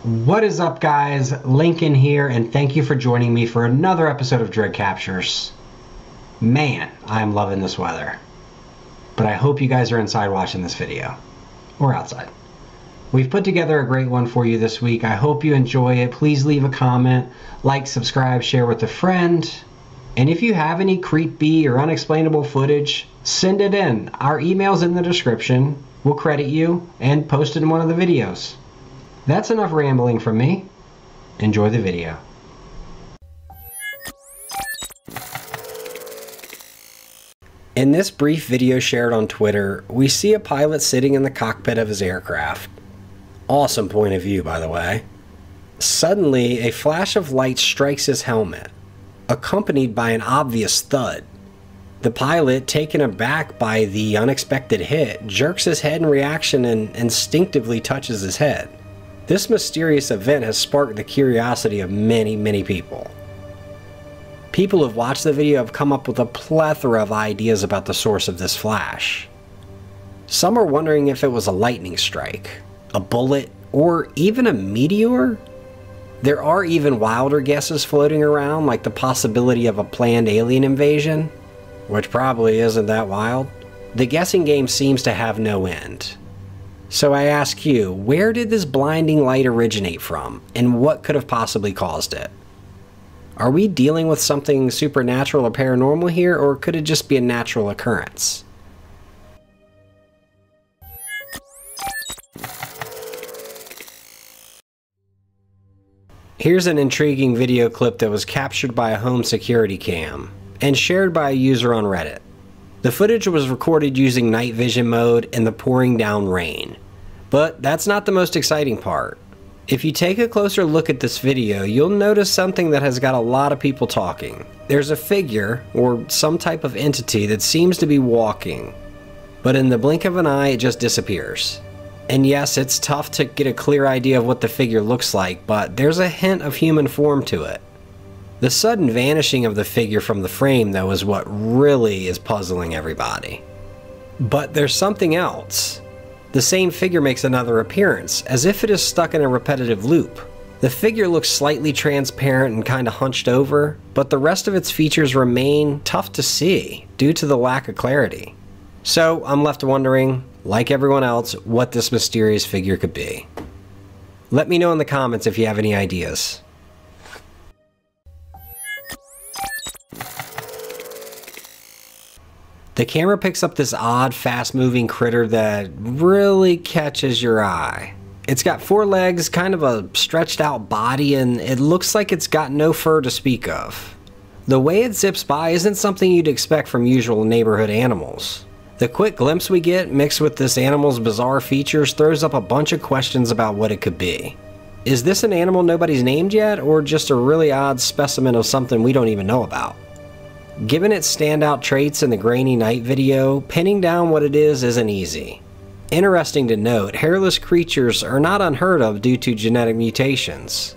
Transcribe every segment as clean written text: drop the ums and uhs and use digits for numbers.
What is up, guys? Lincoln here, and thank you for joining me for another episode of Dread Captures. Man, I'm loving this weather. But I hope you guys are inside watching this video. Or outside. We've put together a great one for you this week. I hope you enjoy it. Please leave a comment, like, subscribe, share with a friend. And if you have any creepy or unexplainable footage, send it in. Our email's in the description. We'll credit you and post it in one of the videos. That's enough rambling from me. Enjoy the video. In this brief video shared on Twitter, we see a pilot sitting in the cockpit of his aircraft. Awesome point of view, by the way. Suddenly, a flash of light strikes his helmet, accompanied by an obvious thud. The pilot, taken aback by the unexpected hit, jerks his head in reaction and instinctively touches his head. This mysterious event has sparked the curiosity of many people. People who have watched the video have come up with a plethora of ideas about the source of this flash. Some are wondering if it was a lightning strike, a bullet, or even a meteor. There are even wilder guesses floating around, like the possibility of a planned alien invasion, which probably isn't that wild. The guessing game seems to have no end. So I ask you, where did this blinding light originate from, and what could have possibly caused it? Are we dealing with something supernatural or paranormal here, or could it just be a natural occurrence? Here's an intriguing video clip that was captured by a home security cam and shared by a user on Reddit. The footage was recorded using night vision mode in the pouring down rain. But that's not the most exciting part. If you take a closer look at this video, you'll notice something that has got a lot of people talking. There's a figure, or some type of entity, that seems to be walking, but in the blink of an eye it just disappears. And yes, it's tough to get a clear idea of what the figure looks like, but there's a hint of human form to it. The sudden vanishing of the figure from the frame, though, is what really is puzzling everybody. But there's something else. The same figure makes another appearance, as if it is stuck in a repetitive loop. The figure looks slightly transparent and kinda hunched over, but the rest of its features remain tough to see due to the lack of clarity. So I'm left wondering, like everyone else, what this mysterious figure could be. Let me know in the comments if you have any ideas. The camera picks up this odd, fast-moving critter that really catches your eye. It's got 4 legs, kind of a stretched-out body, and it looks like it's got no fur to speak of. The way it zips by isn't something you'd expect from usual neighborhood animals. The quick glimpse we get, mixed with this animal's bizarre features, throws up a bunch of questions about what it could be. Is this an animal nobody's named yet, or just a really odd specimen of something we don't even know about? Given its standout traits in the grainy night video, pinning down what it is isn't easy. Interesting to note, hairless creatures are not unheard of due to genetic mutations.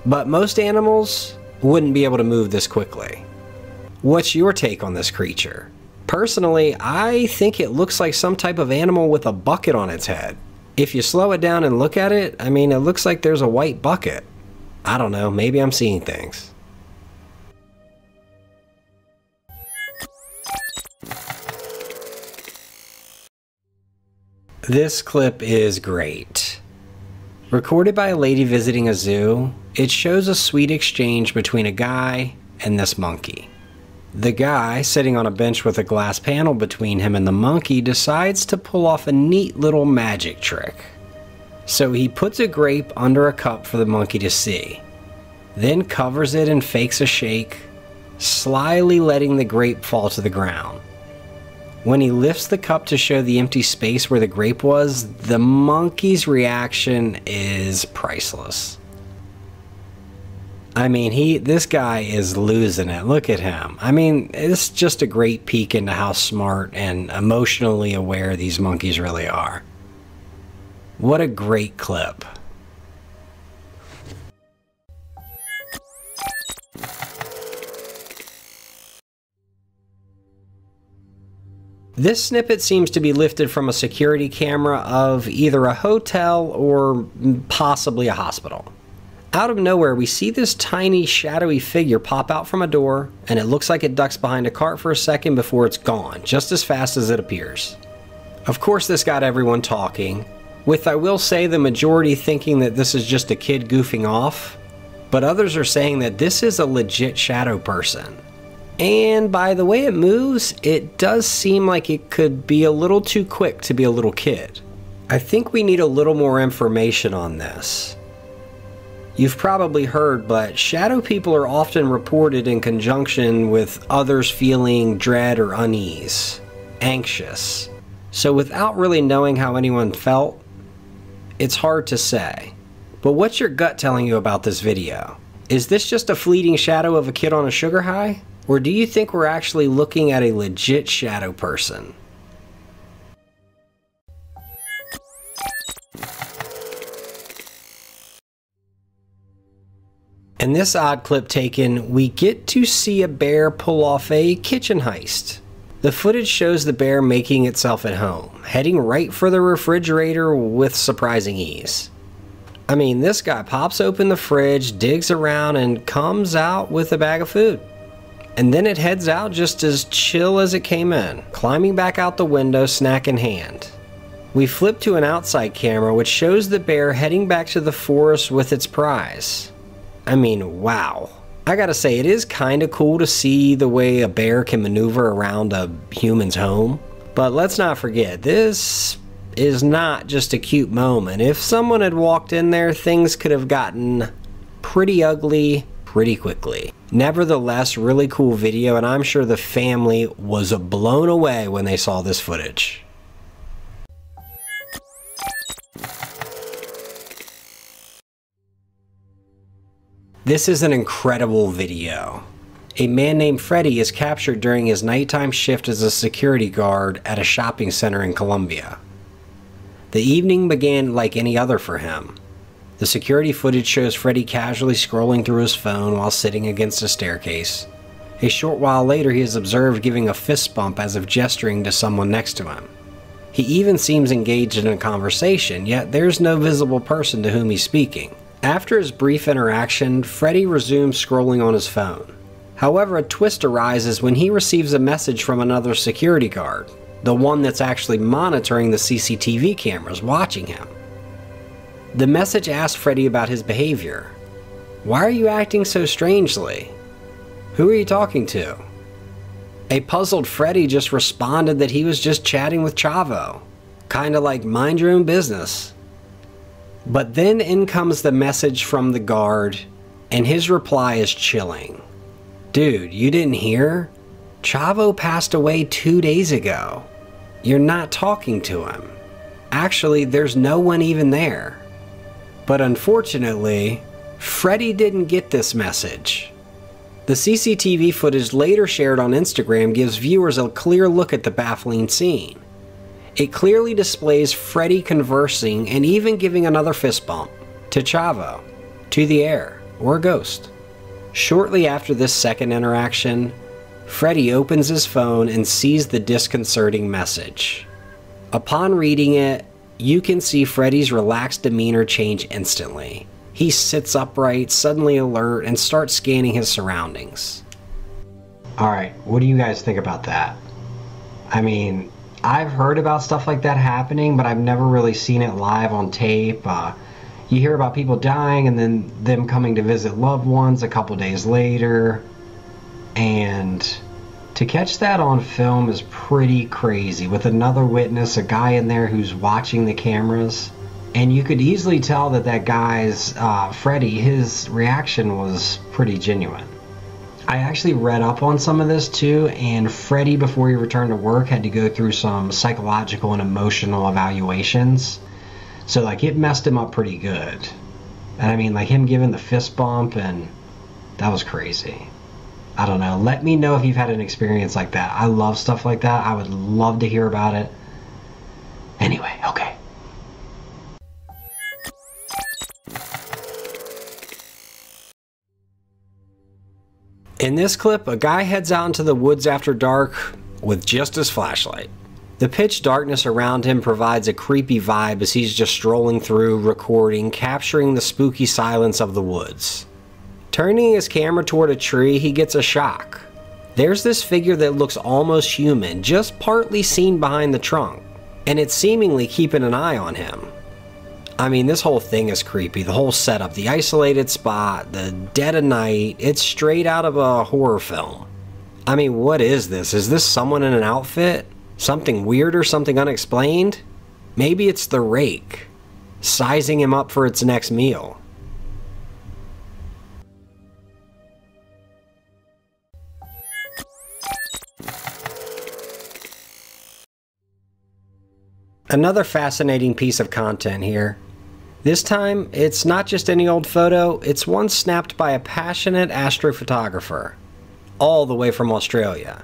But most animals wouldn't be able to move this quickly. What's your take on this creature? Personally, I think it looks like some type of animal with a bucket on its head. If you slow it down and look at it, I mean, it looks like there's a white bucket. I don't know, maybe I'm seeing things. This clip is great. Recorded by a lady visiting a zoo, it shows a sweet exchange between a guy and this monkey. The guy, sitting on a bench with a glass panel between him and the monkey, decides to pull off a neat little magic trick. So he puts a grape under a cup for the monkey to see, then covers it and fakes a shake, slyly letting the grape fall to the ground. When he lifts the cup to show the empty space where the grape was, the monkey's reaction is priceless. I mean, this guy is losing it. Look at him. I mean, it's just a great peek into how smart and emotionally aware these monkeys really are. What a great clip. This snippet seems to be lifted from a security camera of either a hotel or possibly a hospital. Out of nowhere, we see this tiny, shadowy figure pop out from a door, and it looks like it ducks behind a cart for a second before it's gone, just as fast as it appears. Of course, this got everyone talking, with, I will say, the majority thinking that this is just a kid goofing off, but others are saying that this is a legit shadow person. And by the way it moves, it does seem like it could be a little too quick to be a little kid. I think we need a little more information on this. You've probably heard, but shadow people are often reported in conjunction with others feeling dread or unease, anxious. So without really knowing how anyone felt, it's hard to say. But what's your gut telling you about this video? Is this just a fleeting shadow of a kid on a sugar high? Or do you think we're actually looking at a legit shadow person? In this odd clip taken, we get to see a bear pull off a kitchen heist. The footage shows the bear making itself at home, heading right for the refrigerator with surprising ease. I mean, this guy pops open the fridge, digs around, and comes out with a bag of food. And then it heads out just as chill as it came in, climbing back out the window, snack in hand. We flip to an outside camera which shows the bear heading back to the forest with its prize. I mean, wow. I gotta say, it is kinda cool to see the way a bear can maneuver around a human's home. But let's not forget, this is not just a cute moment. If someone had walked in there, things could have gotten pretty ugly pretty quickly. Nevertheless, really cool video, and I'm sure the family was blown away when they saw this footage. This is an incredible video. A man named Freddy is captured during his nighttime shift as a security guard at a shopping center in Colombia. The evening began like any other for him. The security footage shows Freddy casually scrolling through his phone while sitting against a staircase. A short while later, he is observed giving a fist bump as if gesturing to someone next to him. He even seems engaged in a conversation, yet there's no visible person to whom he's speaking. After his brief interaction, Freddy resumes scrolling on his phone. However, a twist arises when he receives a message from another security guard, the one that's actually monitoring the CCTV cameras watching him. The message asks Freddy about his behavior. Why are you acting so strangely? Who are you talking to? A puzzled Freddy just responded that he was just chatting with Chavo. Kinda like mind your own business. But then in comes the message from the guard, and his reply is chilling. Dude, you didn't hear? Chavo passed away 2 days ago. You're not talking to him. Actually, there's no one even there. But unfortunately, Freddy didn't get this message. The CCTV footage later shared on Instagram gives viewers a clear look at the baffling scene. It clearly displays Freddy conversing and even giving another fist bump to Chavo, to the air, or a ghost. Shortly after this second interaction, Freddy opens his phone and sees the disconcerting message. Upon reading it, you can see Freddy's relaxed demeanor change instantly. He sits upright, suddenly alert, and starts scanning his surroundings. Alright, what do you guys think about that? I mean, I've heard about stuff like that happening, but I've never really seen it live on tape. You hear about people dying and then them coming to visit loved ones a couple days later. And to catch that on film is pretty crazy, with another witness, a guy in there who's watching the cameras. And you could easily tell that that guy's, Freddy, his reaction was pretty genuine. I actually read up on some of this too, and Freddy, before he returned to work, had to go through some psychological and emotional evaluations. So like, it messed him up pretty good. And I mean, like, him giving the fist bump, and that was crazy. I don't know. Let me know if you've had an experience like that. I love stuff like that. I would love to hear about it. Anyway, okay. In this clip, a guy heads out into the woods after dark with just his flashlight. The pitch darkness around him provides a creepy vibe as he's just strolling through, recording, capturing the spooky silence of the woods. Turning his camera toward a tree, he gets a shock. There's this figure that looks almost human, just partly seen behind the trunk, and it's seemingly keeping an eye on him. I mean, this whole thing is creepy. The whole setup, the isolated spot, the dead of night, it's straight out of a horror film. I mean, what is this? Is this someone in an outfit? Something weird or something unexplained? Maybe it's the rake, sizing him up for its next meal. Another fascinating piece of content here. This time, it's not just any old photo, it's one snapped by a passionate astrophotographer, all the way from Australia.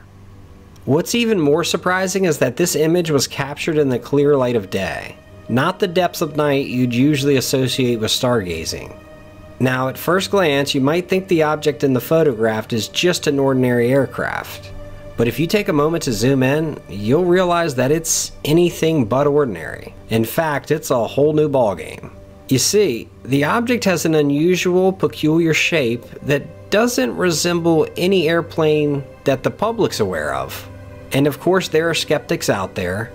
What's even more surprising is that this image was captured in the clear light of day, not the depths of night you'd usually associate with stargazing. Now, at first glance, you might think the object in the photograph is just an ordinary aircraft. But if you take a moment to zoom in, you'll realize that it's anything but ordinary. In fact, it's a whole new ballgame. You see, the object has an unusual, peculiar shape that doesn't resemble any airplane that the public's aware of. And of course, there are skeptics out there.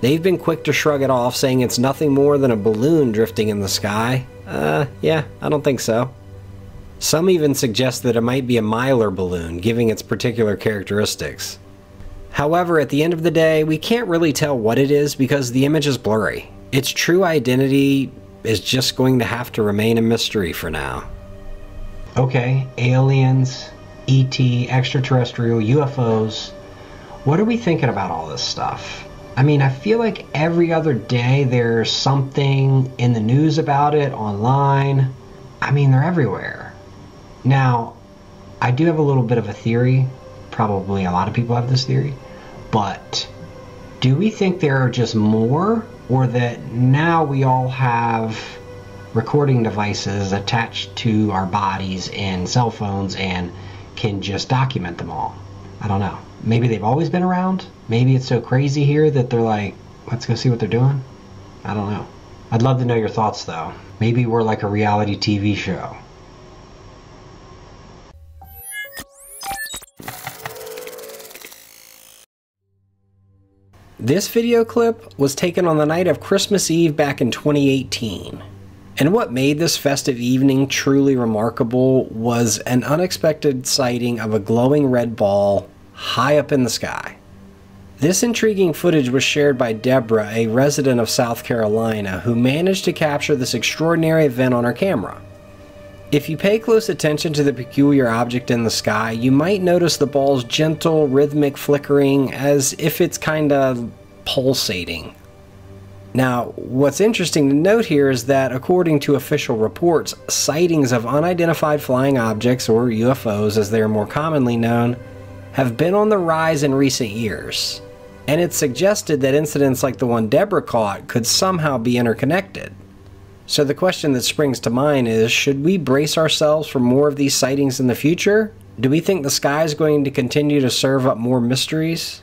They've been quick to shrug it off, saying it's nothing more than a balloon drifting in the sky. Yeah, I don't think so. Some even suggest that it might be a Mylar balloon, giving its particular characteristics. However, at the end of the day, we can't really tell what it is because the image is blurry. Its true identity is just going to have to remain a mystery for now. Okay, aliens, ET, extraterrestrial, UFOs. What are we thinking about all this stuff? I mean, I feel like every other day there's something in the news about it, online. I mean, they're everywhere. Now, I do have a little bit of a theory. Probably a lot of people have this theory. But do we think there are just more? Or that now we all have recording devices attached to our bodies and cell phones and can just document them all? I don't know. Maybe they've always been around. Maybe it's so crazy here that they're like, let's go see what they're doing. I don't know. I'd love to know your thoughts though. Maybe we're like a reality TV show. This video clip was taken on the night of Christmas Eve back in 2018. And what made this festive evening truly remarkable was an unexpected sighting of a glowing red ball high up in the sky. This intriguing footage was shared by Deborah, a resident of South Carolina, who managed to capture this extraordinary event on her camera. If you pay close attention to the peculiar object in the sky, you might notice the ball's gentle, rhythmic flickering as if it's kinda pulsating. Now, what's interesting to note here is that according to official reports, sightings of unidentified flying objects, or UFOs as they are more commonly known, have been on the rise in recent years. And it's suggested that incidents like the one Deborah caught could somehow be interconnected. So the question that springs to mind is, should we brace ourselves for more of these sightings in the future? Do we think the sky is going to continue to serve up more mysteries?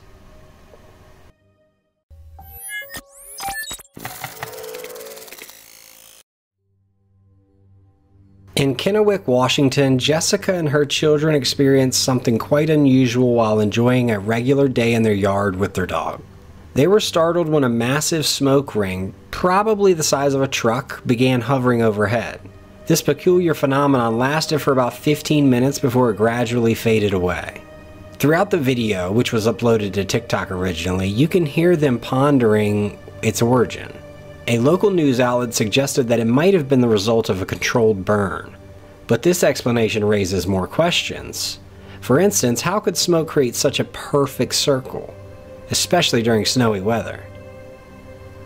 In Kennewick, Washington, Jessica and her children experienced something quite unusual while enjoying a regular day in their yard with their dog. They were startled when a massive smoke ring, probably the size of a truck, began hovering overhead. This peculiar phenomenon lasted for about 15 minutes before it gradually faded away. Throughout the video, which was uploaded to TikTok originally, you can hear them pondering its origin. A local news outlet suggested that it might have been the result of a controlled burn, but this explanation raises more questions. For instance, how could smoke create such a perfect circle, especially during snowy weather?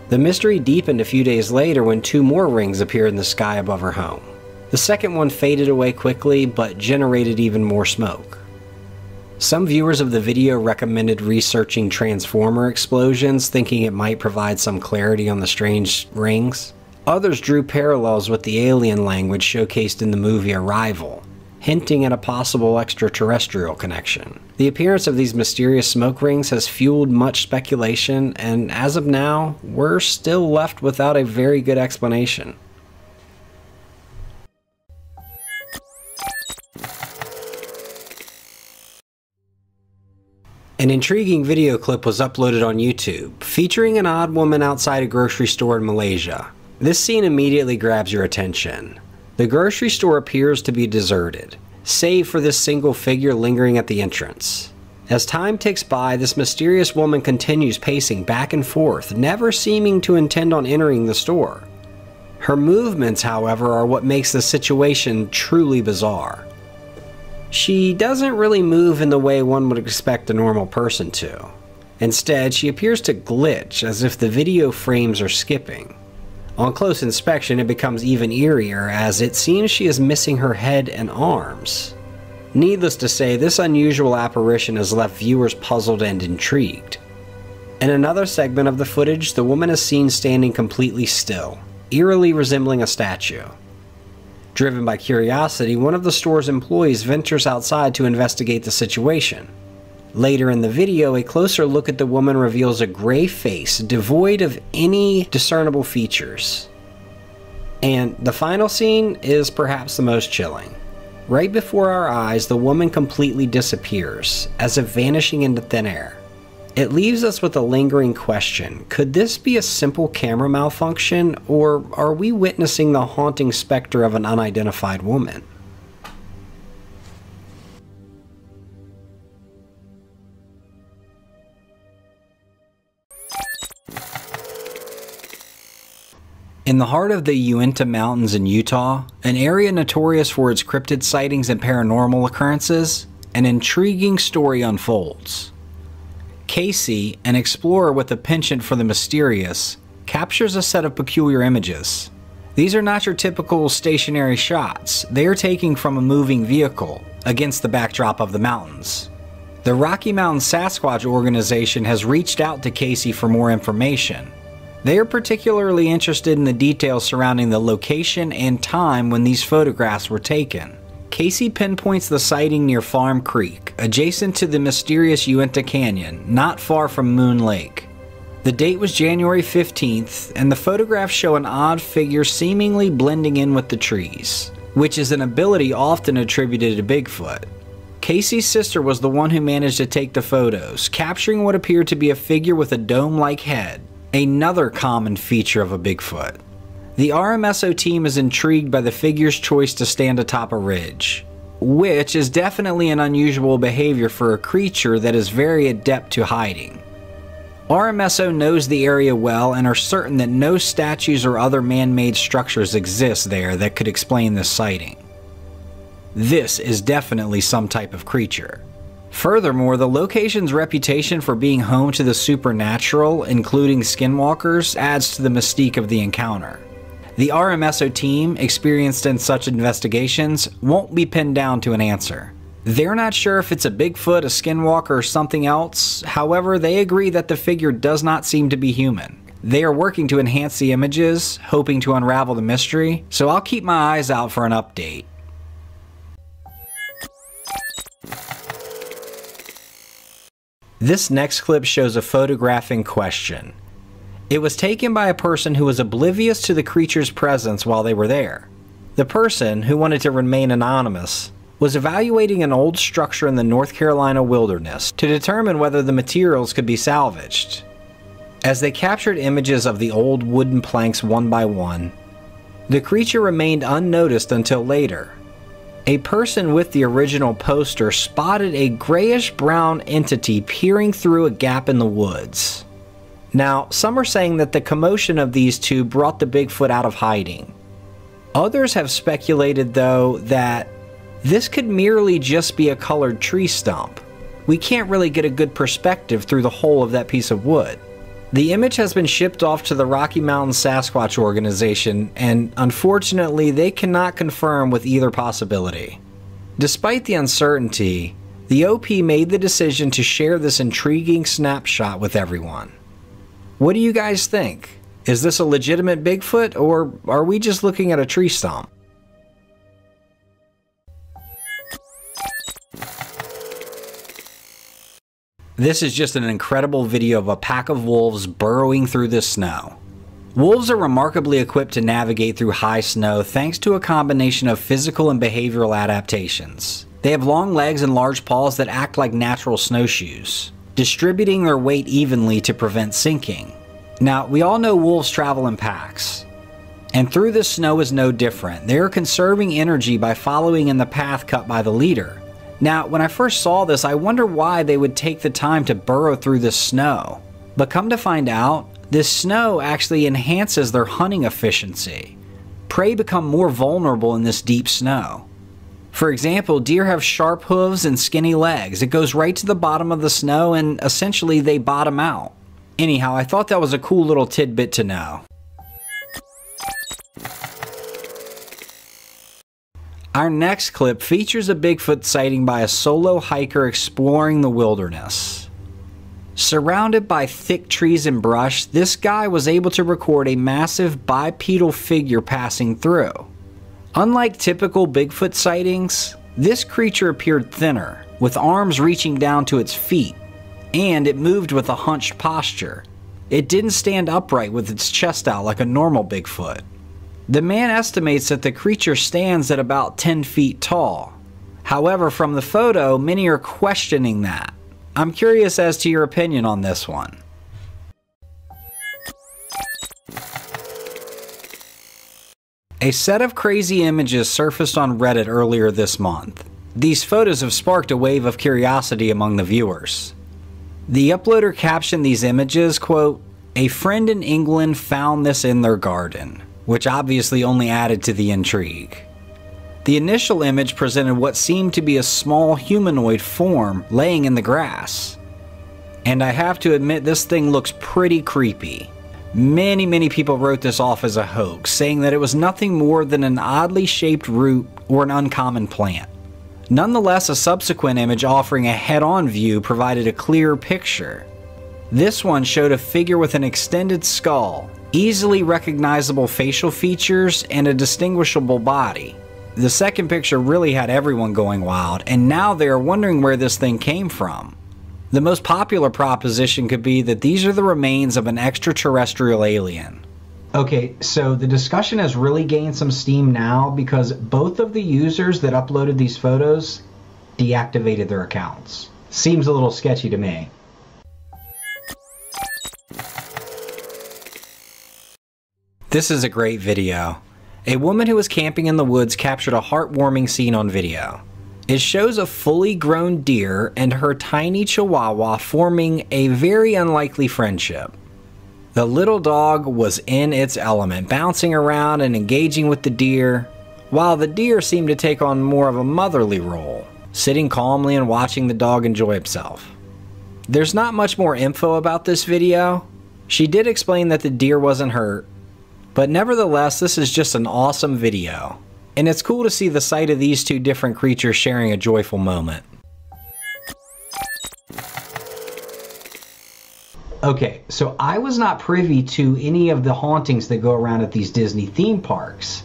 The mystery deepened a few days later when two more rings appeared in the sky above her home. The second one faded away quickly, but generated even more smoke. Some viewers of the video recommended researching transformer explosions, thinking it might provide some clarity on the strange rings. Others drew parallels with the alien language showcased in the movie Arrival. hinting at a possible extraterrestrial connection. The appearance of these mysterious smoke rings has fueled much speculation, and as of now, we're still left without a very good explanation. An intriguing video clip was uploaded on YouTube, featuring an odd woman outside a grocery store in Malaysia. This scene immediately grabs your attention. The grocery store appears to be deserted, save for this single figure lingering at the entrance. As time ticks by, this mysterious woman continues pacing back and forth, never seeming to intend on entering the store. Her movements, however, are what makes the situation truly bizarre. She doesn't really move in the way one would expect a normal person to. Instead, she appears to glitch as if the video frames are skipping. On close inspection, it becomes even eerier as it seems she is missing her head and arms. Needless to say, this unusual apparition has left viewers puzzled and intrigued. In another segment of the footage, the woman is seen standing completely still, eerily resembling a statue. Driven by curiosity, one of the store's employees ventures outside to investigate the situation. Later in the video, a closer look at the woman reveals a gray face devoid of any discernible features. And the final scene is perhaps the most chilling. Right before our eyes, the woman completely disappears, as if vanishing into thin air. It leaves us with a lingering question: could this be a simple camera malfunction, or are we witnessing the haunting specter of an unidentified woman? In the heart of the Uinta Mountains in Utah, an area notorious for its cryptid sightings and paranormal occurrences, an intriguing story unfolds. Casey, an explorer with a penchant for the mysterious, captures a set of peculiar images. These are not your typical stationary shots. They are taken from a moving vehicle against the backdrop of the mountains. The Rocky Mountain Sasquatch organization has reached out to Casey for more information. They are particularly interested in the details surrounding the location and time when these photographs were taken. Casey pinpoints the sighting near Farm Creek, adjacent to the mysterious Uinta Canyon, not far from Moon Lake. The date was January 15th, and the photographs show an odd figure seemingly blending in with the trees, which is an ability often attributed to Bigfoot. Casey's sister was the one who managed to take the photos, capturing what appeared to be a figure with a dome-like head, another common feature of a Bigfoot. The RMSO team is intrigued by the figure's choice to stand atop a ridge, which is definitely an unusual behavior for a creature that is very adept to hiding. RMSO knows the area well and are certain that no statues or other man-made structures exist there that could explain this sighting. This is definitely some type of creature. Furthermore, the location's reputation for being home to the supernatural, including skinwalkers, adds to the mystique of the encounter. The RMSO team, experienced in such investigations, won't be pinned down to an answer. They're not sure if it's a Bigfoot, a skinwalker, or something else. However, they agree that the figure does not seem to be human. They are working to enhance the images, hoping to unravel the mystery, so I'll keep my eyes out for an update. This next clip shows a photograph in question. It was taken by a person who was oblivious to the creature's presence while they were there. The person, who wanted to remain anonymous, was evaluating an old structure in the North Carolina wilderness to determine whether the materials could be salvaged. As they captured images of the old wooden planks one by one, the creature remained unnoticed until later. A person with the original poster spotted a grayish-brown entity peering through a gap in the woods. Now, some are saying that the commotion of these two brought the Bigfoot out of hiding. Others have speculated, though, that this could merely just be a colored tree stump. We can't really get a good perspective through the whole of that piece of wood. The image has been shipped off to the Rocky Mountain Sasquatch organization, and unfortunately they cannot confirm with either possibility. Despite the uncertainty, the OP made the decision to share this intriguing snapshot with everyone. What do you guys think? Is this a legitimate Bigfoot, or are we just looking at a tree stump? This is just an incredible video of a pack of wolves burrowing through the snow. Wolves are remarkably equipped to navigate through high snow thanks to a combination of physical and behavioral adaptations. They have long legs and large paws that act like natural snowshoes, distributing their weight evenly to prevent sinking. Now, we all know wolves travel in packs, and through the snow is no different. They are conserving energy by following in the path cut by the leader. Now, when I first saw this, I wonder why they would take the time to burrow through the snow. But come to find out, this snow actually enhances their hunting efficiency. Prey become more vulnerable in this deep snow. For example, deer have sharp hooves and skinny legs. It goes right to the bottom of the snow and essentially they bottom out. Anyhow, I thought that was a cool little tidbit to know. Our next clip features a Bigfoot sighting by a solo hiker exploring the wilderness. Surrounded by thick trees and brush, this guy was able to record a massive bipedal figure passing through. Unlike typical Bigfoot sightings, this creature appeared thinner, with arms reaching down to its feet, and it moved with a hunched posture. It didn't stand upright with its chest out like a normal Bigfoot. The man estimates that the creature stands at about 10 feet tall. However, from the photo, many are questioning that. I'm curious as to your opinion on this one. A set of crazy images surfaced on Reddit earlier this month. These photos have sparked a wave of curiosity among the viewers. The uploader captioned these images, quote, "A friend in England found this in their garden," which obviously only added to the intrigue. The initial image presented what seemed to be a small humanoid form laying in the grass. And I have to admit, this thing looks pretty creepy. Many people wrote this off as a hoax, saying that it was nothing more than an oddly shaped root or an uncommon plant. Nonetheless, a subsequent image offering a head-on view provided a clearer picture. This one showed a figure with an extended skull, easily recognizable facial features, and a distinguishable body. The second picture really had everyone going wild, and now they are wondering where this thing came from. The most popular proposition could be that these are the remains of an extraterrestrial alien. Okay, so the discussion has really gained some steam now because both of the users that uploaded these photos deactivated their accounts. Seems a little sketchy to me. This is a great video. A woman who was camping in the woods captured a heartwarming scene on video. It shows a fully grown deer and her tiny chihuahua forming a very unlikely friendship. The little dog was in its element, bouncing around and engaging with the deer, while the deer seemed to take on more of a motherly role, sitting calmly and watching the dog enjoy himself. There's not much more info about this video. She did explain that the deer wasn't hurt, but nevertheless, this is just an awesome video, and it's cool to see the sight of these two different creatures sharing a joyful moment. Okay, so I was not privy to any of the hauntings that go around at these Disney theme parks.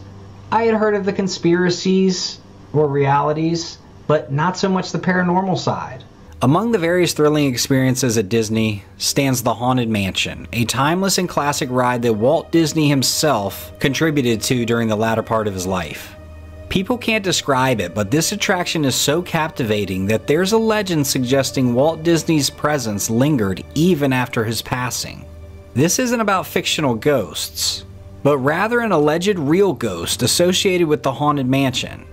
I had heard of the conspiracies or realities, but not so much the paranormal side. Among the various thrilling experiences at Disney stands the Haunted Mansion, a timeless and classic ride that Walt Disney himself contributed to during the latter part of his life. People can't describe it, but this attraction is so captivating that there's a legend suggesting Walt Disney's presence lingered even after his passing. This isn't about fictional ghosts, but rather an alleged real ghost associated with the Haunted Mansion.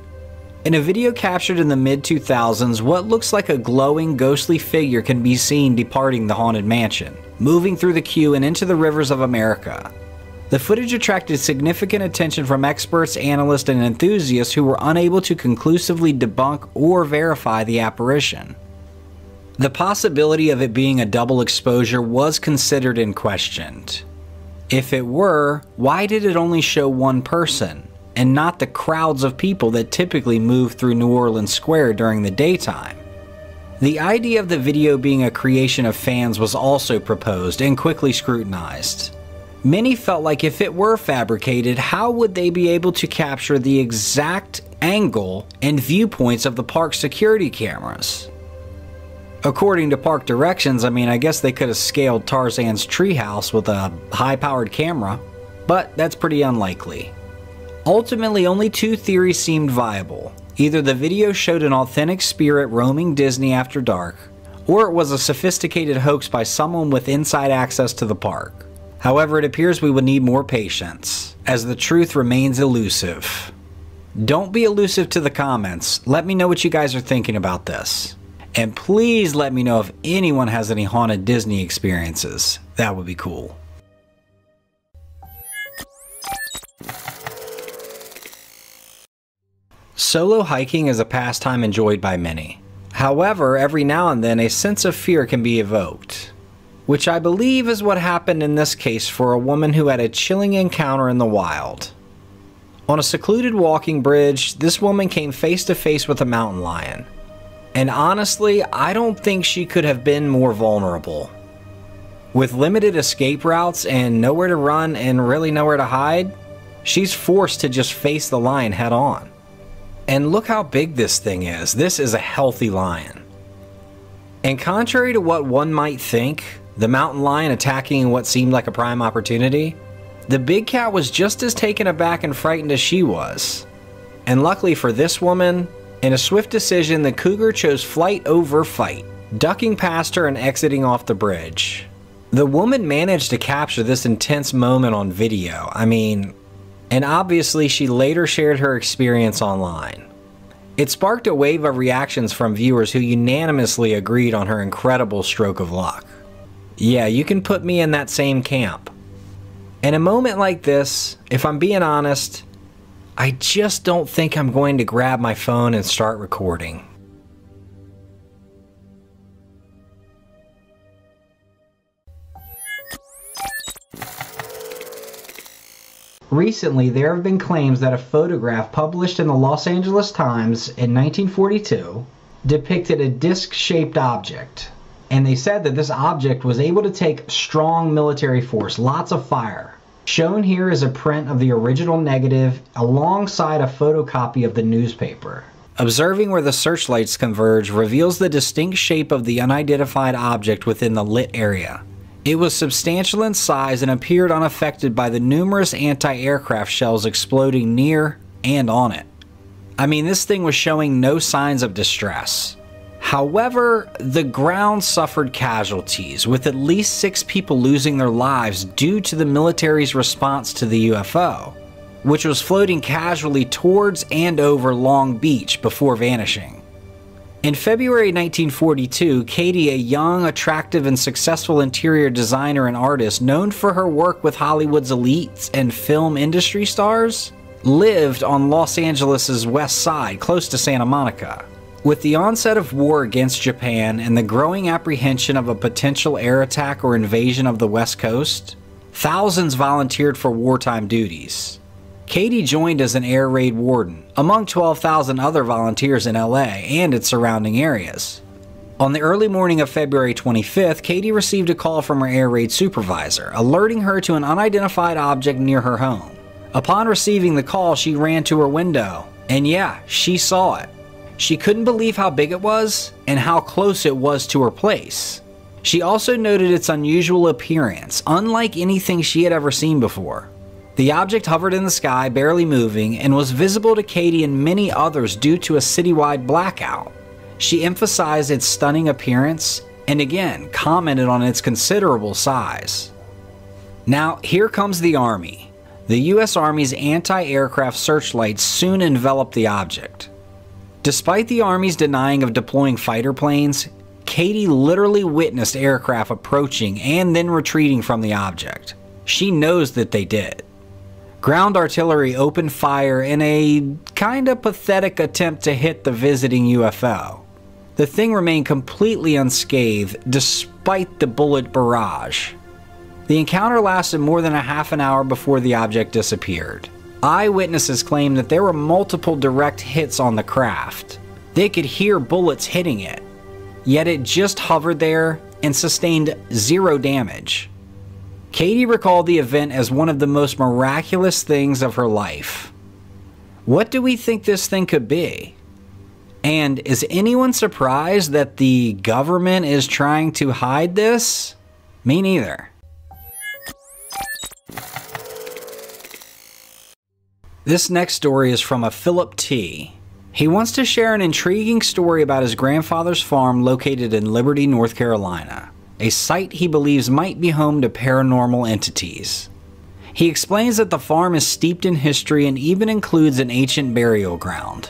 In a video captured in the mid-2000s, what looks like a glowing, ghostly figure can be seen departing the Haunted Mansion, moving through the queue and into the rivers of America. The footage attracted significant attention from experts, analysts, and enthusiasts who were unable to conclusively debunk or verify the apparition. The possibility of it being a double exposure was considered and questioned. If it were, why did it only show one person, and not the crowds of people that typically move through New Orleans Square during the daytime? The idea of the video being a creation of fans was also proposed and quickly scrutinized. Many felt like if it were fabricated, how would they be able to capture the exact angle and viewpoints of the park's security cameras? According to park directions, I guess they could have scaled Tarzan's treehouse with a high-powered camera, but that's pretty unlikely. Ultimately, only two theories seemed viable. Either the video showed an authentic spirit roaming Disney after dark, or it was a sophisticated hoax by someone with inside access to the park. However, it appears we would need more patience, as the truth remains elusive. Don't be elusive to the comments. Let me know what you guys are thinking about this. And please let me know if anyone has any haunted Disney experiences. That would be cool. Solo hiking is a pastime enjoyed by many. However, every now and then a sense of fear can be evoked, which I believe is what happened in this case for a woman who had a chilling encounter in the wild. On a secluded walking bridge, this woman came face to face with a mountain lion. And honestly, I don't think she could have been more vulnerable. With limited escape routes and nowhere to run and really nowhere to hide, she's forced to just face the lion head on. And look how big this thing is. This is a healthy lion. And contrary to what one might think, the mountain lion attacking what seemed like a prime opportunity, the big cat was just as taken aback and frightened as she was. And luckily for this woman, in a swift decision, the cougar chose flight over fight, ducking past her and exiting off the bridge. The woman managed to capture this intense moment on video. And obviously she later shared her experience online. It sparked a wave of reactions from viewers who unanimously agreed on her incredible stroke of luck. Yeah, you can put me in that same camp. In a moment like this, if I'm being honest, I just don't think I'm going to grab my phone and start recording. Recently, there have been claims that a photograph published in the Los Angeles Times in 1942 depicted a disc-shaped object. And they said that this object was able to take strong military force, lots of fire. Shown here is a print of the original negative alongside a photocopy of the newspaper. Observing where the searchlights converge reveals the distinct shape of the unidentified object within the lit area. It was substantial in size and appeared unaffected by the numerous anti-aircraft shells exploding near and on it. This thing was showing no signs of distress. However, the ground suffered casualties, with at least 6 people losing their lives due to the military's response to the UFO, which was floating casually towards and over Long Beach before vanishing. In February 1942, Katie, a young, attractive, and successful interior designer and artist known for her work with Hollywood's elites and film industry stars, lived on Los Angeles' west side, close to Santa Monica. With the onset of war against Japan and the growing apprehension of a potential air attack or invasion of the West Coast, thousands volunteered for wartime duties. Katie joined as an air raid warden, among 12,000 other volunteers in LA and its surrounding areas. On the early morning of February 25th, Katie received a call from her air raid supervisor, alerting her to an unidentified object near her home. Upon receiving the call, she ran to her window, and yeah, she saw it. She couldn't believe how big it was and how close it was to her place. She also noted its unusual appearance, unlike anything she had ever seen before. The object hovered in the sky, barely moving, and was visible to Katie and many others due to a citywide blackout. She emphasized its stunning appearance and again commented on its considerable size. Now, here comes the Army. The U.S. Army's anti-aircraft searchlights soon enveloped the object. Despite the Army's denying of deploying fighter planes, Katie literally witnessed aircraft approaching and then retreating from the object. She knows that they did. Ground artillery opened fire in a kinda pathetic attempt to hit the visiting UFO. The thing remained completely unscathed despite the bullet barrage. The encounter lasted more than a half an hour before the object disappeared. Eyewitnesses claimed that there were multiple direct hits on the craft. They could hear bullets hitting it, yet it just hovered there and sustained 0 damage. Katie recalled the event as one of the most miraculous things of her life. What do we think this thing could be? And is anyone surprised that the government is trying to hide this? Me neither. This next story is from a Philip T. He wants to share an intriguing story about his grandfather's farm located in Liberty, North Carolina, a site he believes might be home to paranormal entities. He explains that the farm is steeped in history and even includes an ancient burial ground.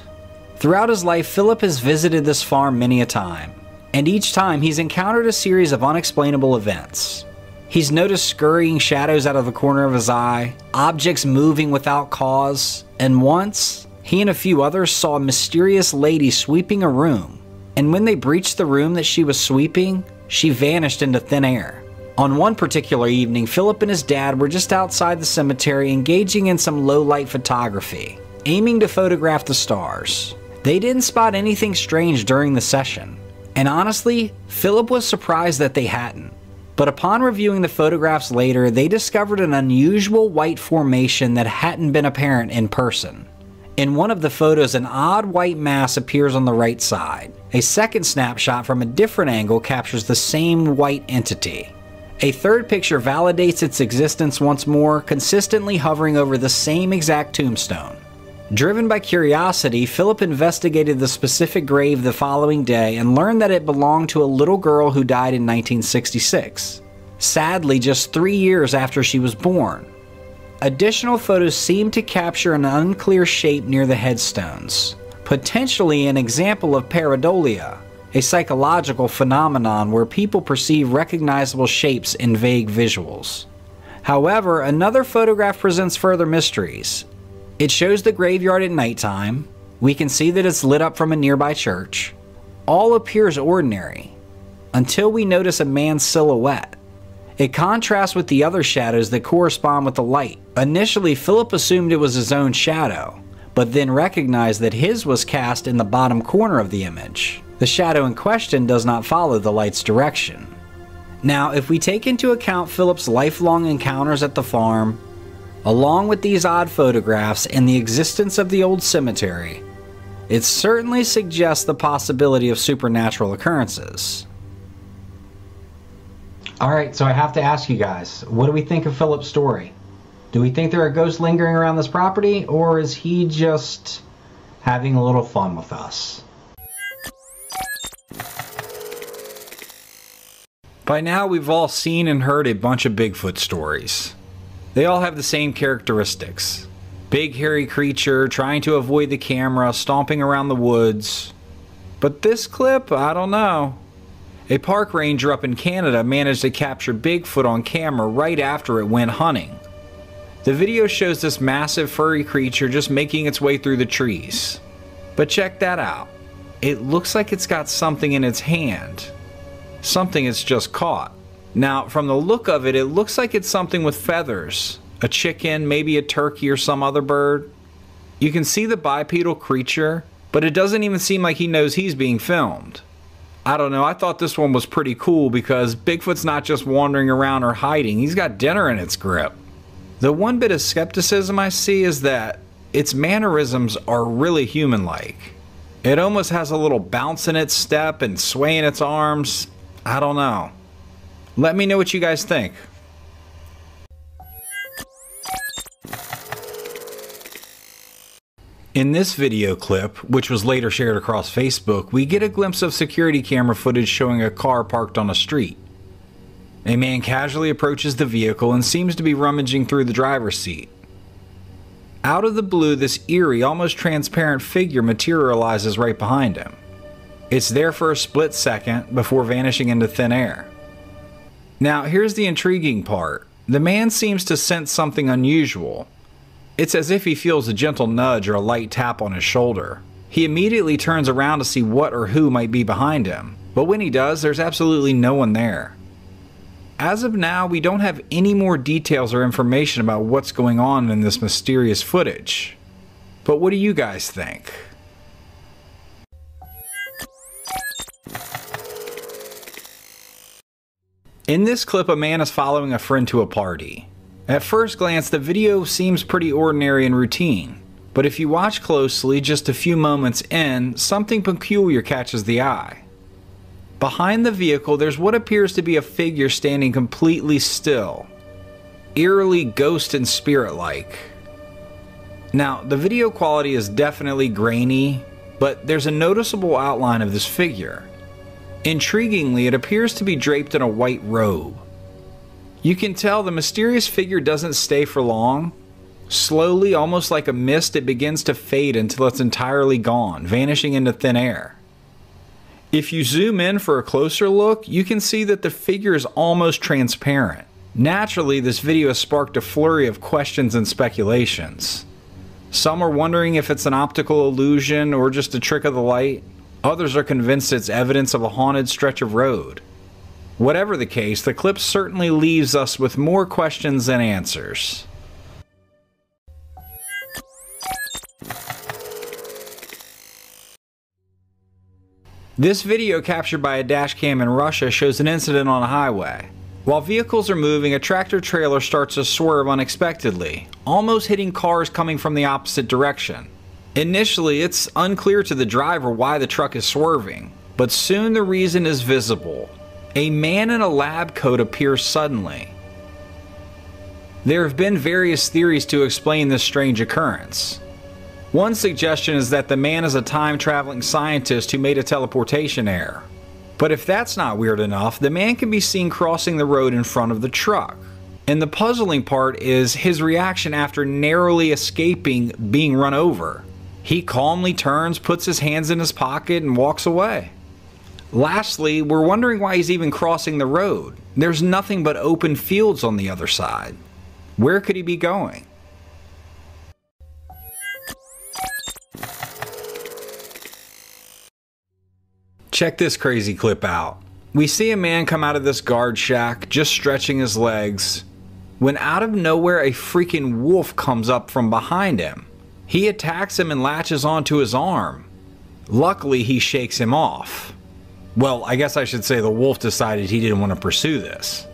Throughout his life, Philip has visited this farm many a time, and each time he's encountered a series of unexplainable events. He's noticed scurrying shadows out of the corner of his eye, objects moving without cause, and once, he and a few others saw a mysterious lady sweeping a room, and when they breached the room that she was sweeping, she vanished into thin air. On one particular evening, Philip and his dad were just outside the cemetery engaging in some low-light photography, aiming to photograph the stars. They didn't spot anything strange during the session, and honestly, Philip was surprised that they hadn't. But upon reviewing the photographs later, they discovered an unusual white formation that hadn't been apparent in person. In one of the photos, an odd white mass appears on the right side. A second snapshot from a different angle captures the same white entity. A third picture validates its existence once more, consistently hovering over the same exact tombstone. Driven by curiosity, Philip investigated the specific grave the following day and learned that it belonged to a little girl who died in 1966. Sadly, just 3 years after she was born. Additional photos seem to capture an unclear shape near the headstones, potentially an example of pareidolia, a psychological phenomenon where people perceive recognizable shapes in vague visuals. However, another photograph presents further mysteries. It shows the graveyard at nighttime. We can see that it's lit up from a nearby church. All appears ordinary, until we notice a man's silhouette. It contrasts with the other shadows that correspond with the light. Initially, Philip assumed it was his own shadow, but then recognized that his was cast in the bottom corner of the image. The shadow in question does not follow the light's direction. Now, if we take into account Philip's lifelong encounters at the farm, along with these odd photographs and the existence of the old cemetery, it certainly suggests the possibility of supernatural occurrences. Alright, so I have to ask you guys, what do we think of Philip's story? Do we think there are ghosts lingering around this property, or is he just having a little fun with us? By now, we've all seen and heard a bunch of Bigfoot stories. They all have the same characteristics. Big hairy creature trying to avoid the camera, stomping around the woods. But this clip, I don't know. A park ranger up in Canada managed to capture Bigfoot on camera right after it went hunting. The video shows this massive furry creature just making its way through the trees. But check that out. It looks like it's got something in its hand. Something it's just caught. Now, from the look of it, it looks like it's something with feathers. A chicken, maybe a turkey or some other bird. You can see the bipedal creature, but it doesn't even seem like he knows he's being filmed. I don't know, I thought this one was pretty cool because Bigfoot's not just wandering around or hiding, he's got dinner in its grip. The one bit of skepticism I see is that its mannerisms are really human-like. It almost has a little bounce in its step and sway in its arms. I don't know. Let me know what you guys think. In this video clip, which was later shared across Facebook, we get a glimpse of security camera footage showing a car parked on a street. A man casually approaches the vehicle and seems to be rummaging through the driver's seat. Out of the blue, this eerie, almost transparent figure materializes right behind him. It's there for a split second before vanishing into thin air. Now, here's the intriguing part. The man seems to sense something unusual. It's as if he feels a gentle nudge or a light tap on his shoulder. He immediately turns around to see what or who might be behind him, but when he does, there's absolutely no one there. As of now, we don't have any more details or information about what's going on in this mysterious footage. But what do you guys think? In this clip, a man is following a friend to a party. At first glance, the video seems pretty ordinary and routine. But if you watch closely, just a few moments in, something peculiar catches the eye. Behind the vehicle, there's what appears to be a figure standing completely still, eerily ghost and spirit-like. Now, the video quality is definitely grainy, but there's a noticeable outline of this figure. Intriguingly, it appears to be draped in a white robe. You can tell the mysterious figure doesn't stay for long. Slowly, almost like a mist, it begins to fade until it's entirely gone, vanishing into thin air. If you zoom in for a closer look, you can see that the figure is almost transparent. Naturally, this video has sparked a flurry of questions and speculations. Some are wondering if it's an optical illusion or just a trick of the light. Others are convinced it's evidence of a haunted stretch of road. Whatever the case, the clip certainly leaves us with more questions than answers. This video, captured by a dash cam in Russia, shows an incident on a highway. While vehicles are moving, a tractor trailer starts to swerve unexpectedly, almost hitting cars coming from the opposite direction. Initially, it's unclear to the driver why the truck is swerving, but soon the reason is visible. A man in a lab coat appears suddenly. There have been various theories to explain this strange occurrence. One suggestion is that the man is a time-traveling scientist who made a teleportation error. But if that's not weird enough, the man can be seen crossing the road in front of the truck. And the puzzling part is his reaction after narrowly escaping being run over. He calmly turns, puts his hands in his pocket, and walks away. Lastly, we're wondering why he's even crossing the road. There's nothing but open fields on the other side. Where could he be going? Check this crazy clip out. We see a man come out of this guard shack, just stretching his legs, when out of nowhere a freaking wolf comes up from behind him. He attacks him and latches onto his arm. Luckily, he shakes him off. Well, I guess I should say the wolf decided he didn't want to pursue this.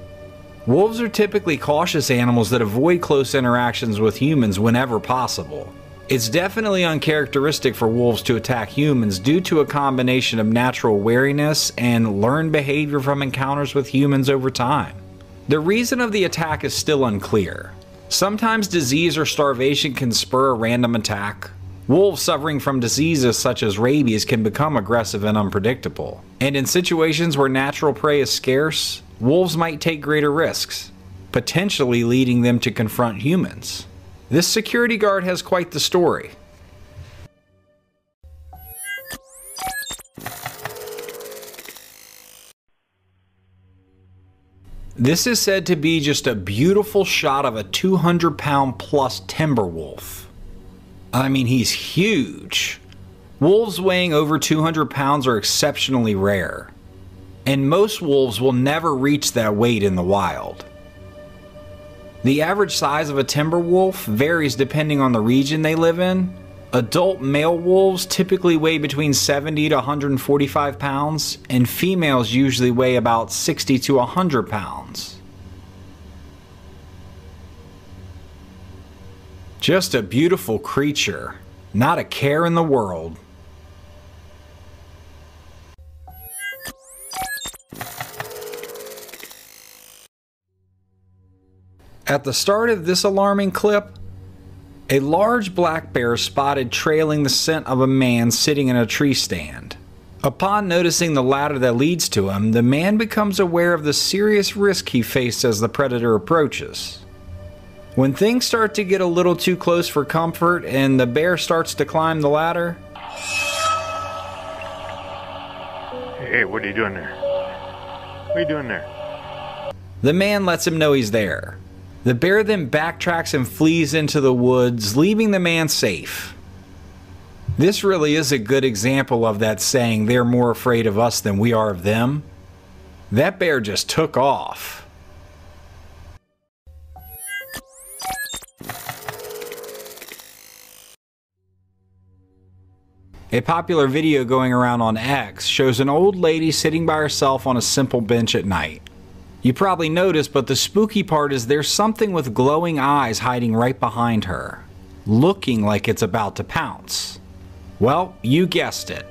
Wolves are typically cautious animals that avoid close interactions with humans whenever possible. It's definitely uncharacteristic for wolves to attack humans due to a combination of natural wariness and learned behavior from encounters with humans over time. The reason of the attack is still unclear. Sometimes disease or starvation can spur a random attack. Wolves suffering from diseases such as rabies can become aggressive and unpredictable. And in situations where natural prey is scarce, wolves might take greater risks, potentially leading them to confront humans. This security guard has quite the story. This is said to be just a beautiful shot of a 200-pound plus timber wolf. I mean, he's huge. Wolves weighing over 200 pounds are exceptionally rare, and most wolves will never reach that weight in the wild. The average size of a timber wolf varies depending on the region they live in. Adult male wolves typically weigh between 70 to 145 pounds, and females usually weigh about 60 to 100 pounds. Just a beautiful creature, not a care in the world. At the start of this alarming clip, a large black bear is spotted trailing the scent of a man sitting in a tree stand. Upon noticing the ladder that leads to him, the man becomes aware of the serious risk he faced as the predator approaches. When things start to get a little too close for comfort and the bear starts to climb the ladder, Hey, what are you doing there? What are you doing there? the man lets him know he's there. The bear then backtracks and flees into the woods, leaving the man safe. This really is a good example of that saying, they're more afraid of us than we are of them. That bear just took off. A popular video going around on X shows an old lady sitting by herself on a simple bench at night. You probably noticed, but the spooky part is there's something with glowing eyes hiding right behind her. looking like it's about to pounce. Well, you guessed it.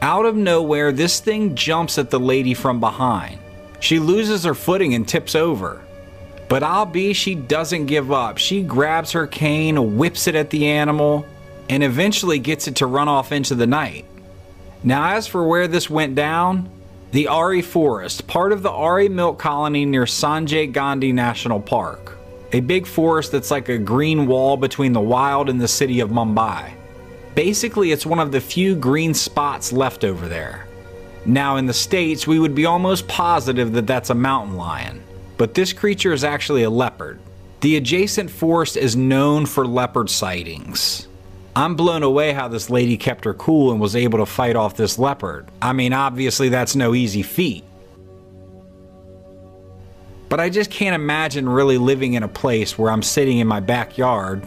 Out of nowhere, this thing jumps at the lady from behind. She loses her footing and tips over. But she doesn't give up. She grabs her cane, whips it at the animal, and eventually gets it to run off into the night. Now, as for where this went down, the Eerie Forest, part of the Eerie milk colony near Sanjay Gandhi National Park. A big forest that's like a green wall between the wild and the city of Mumbai. Basically, it's one of the few green spots left over there. Now, in the States, we would be almost positive that that's a mountain lion, but this creature is actually a leopard. The adjacent forest is known for leopard sightings. I'm blown away how this lady kept her cool and was able to fight off this leopard. I mean, obviously that's no easy feat. But I just can't imagine really living in a place where I'm sitting in my backyard.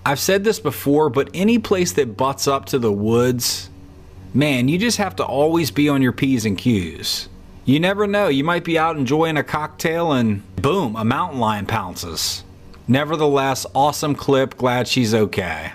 I've said this before, but any place that butts up to the woods, man, you just have to always be on your P's and Q's. You never know, you might be out enjoying a cocktail and boom, a mountain lion pounces. Nevertheless, awesome clip, glad she's okay.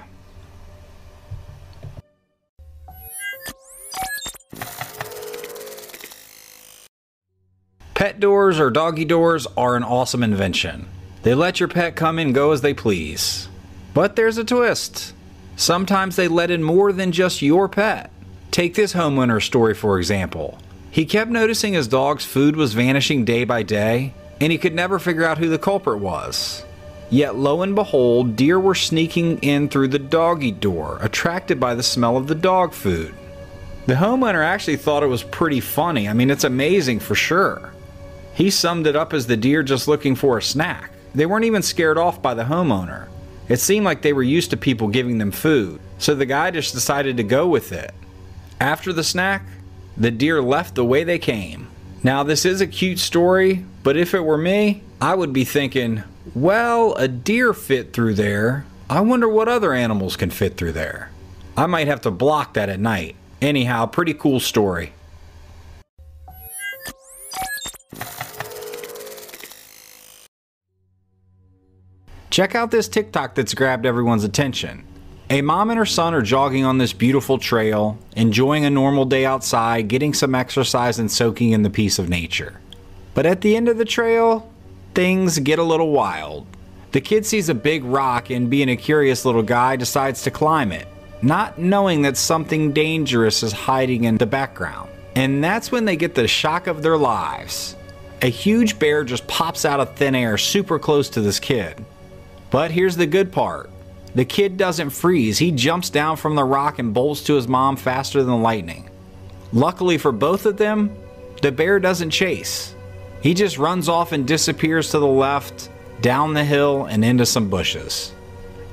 Pet doors or doggy doors are an awesome invention. They let your pet come and go as they please. But there's a twist. Sometimes they let in more than just your pet. Take this homeowner's story for example. He kept noticing his dog's food was vanishing day by day, and he could never figure out who the culprit was. Yet lo and behold, deer were sneaking in through the doggy door, attracted by the smell of the dog food. The homeowner actually thought it was pretty funny. I mean, it's amazing for sure. He summed it up as the deer just looking for a snack. They weren't even scared off by the homeowner. It seemed like they were used to people giving them food, so the guy just decided to go with it. After the snack, the deer left the way they came. Now, this is a cute story, but if it were me, I would be thinking, well, a deer fit through there. I wonder what other animals can fit through there. I might have to block that at night. Anyhow, pretty cool story. Check out this TikTok that's grabbed everyone's attention. A mom and her son are jogging on this beautiful trail, enjoying a normal day outside, getting some exercise and soaking in the peace of nature. But at the end of the trail, things get a little wild. The kid sees a big rock and, being a curious little guy, decides to climb it, not knowing that something dangerous is hiding in the background. And that's when they get the shock of their lives. A huge bear just pops out of thin air super close to this kid. But here's the good part. The kid doesn't freeze. He jumps down from the rock and bolts to his mom faster than lightning. Luckily for both of them, the bear doesn't chase. He just runs off and disappears to the left, down the hill, and into some bushes.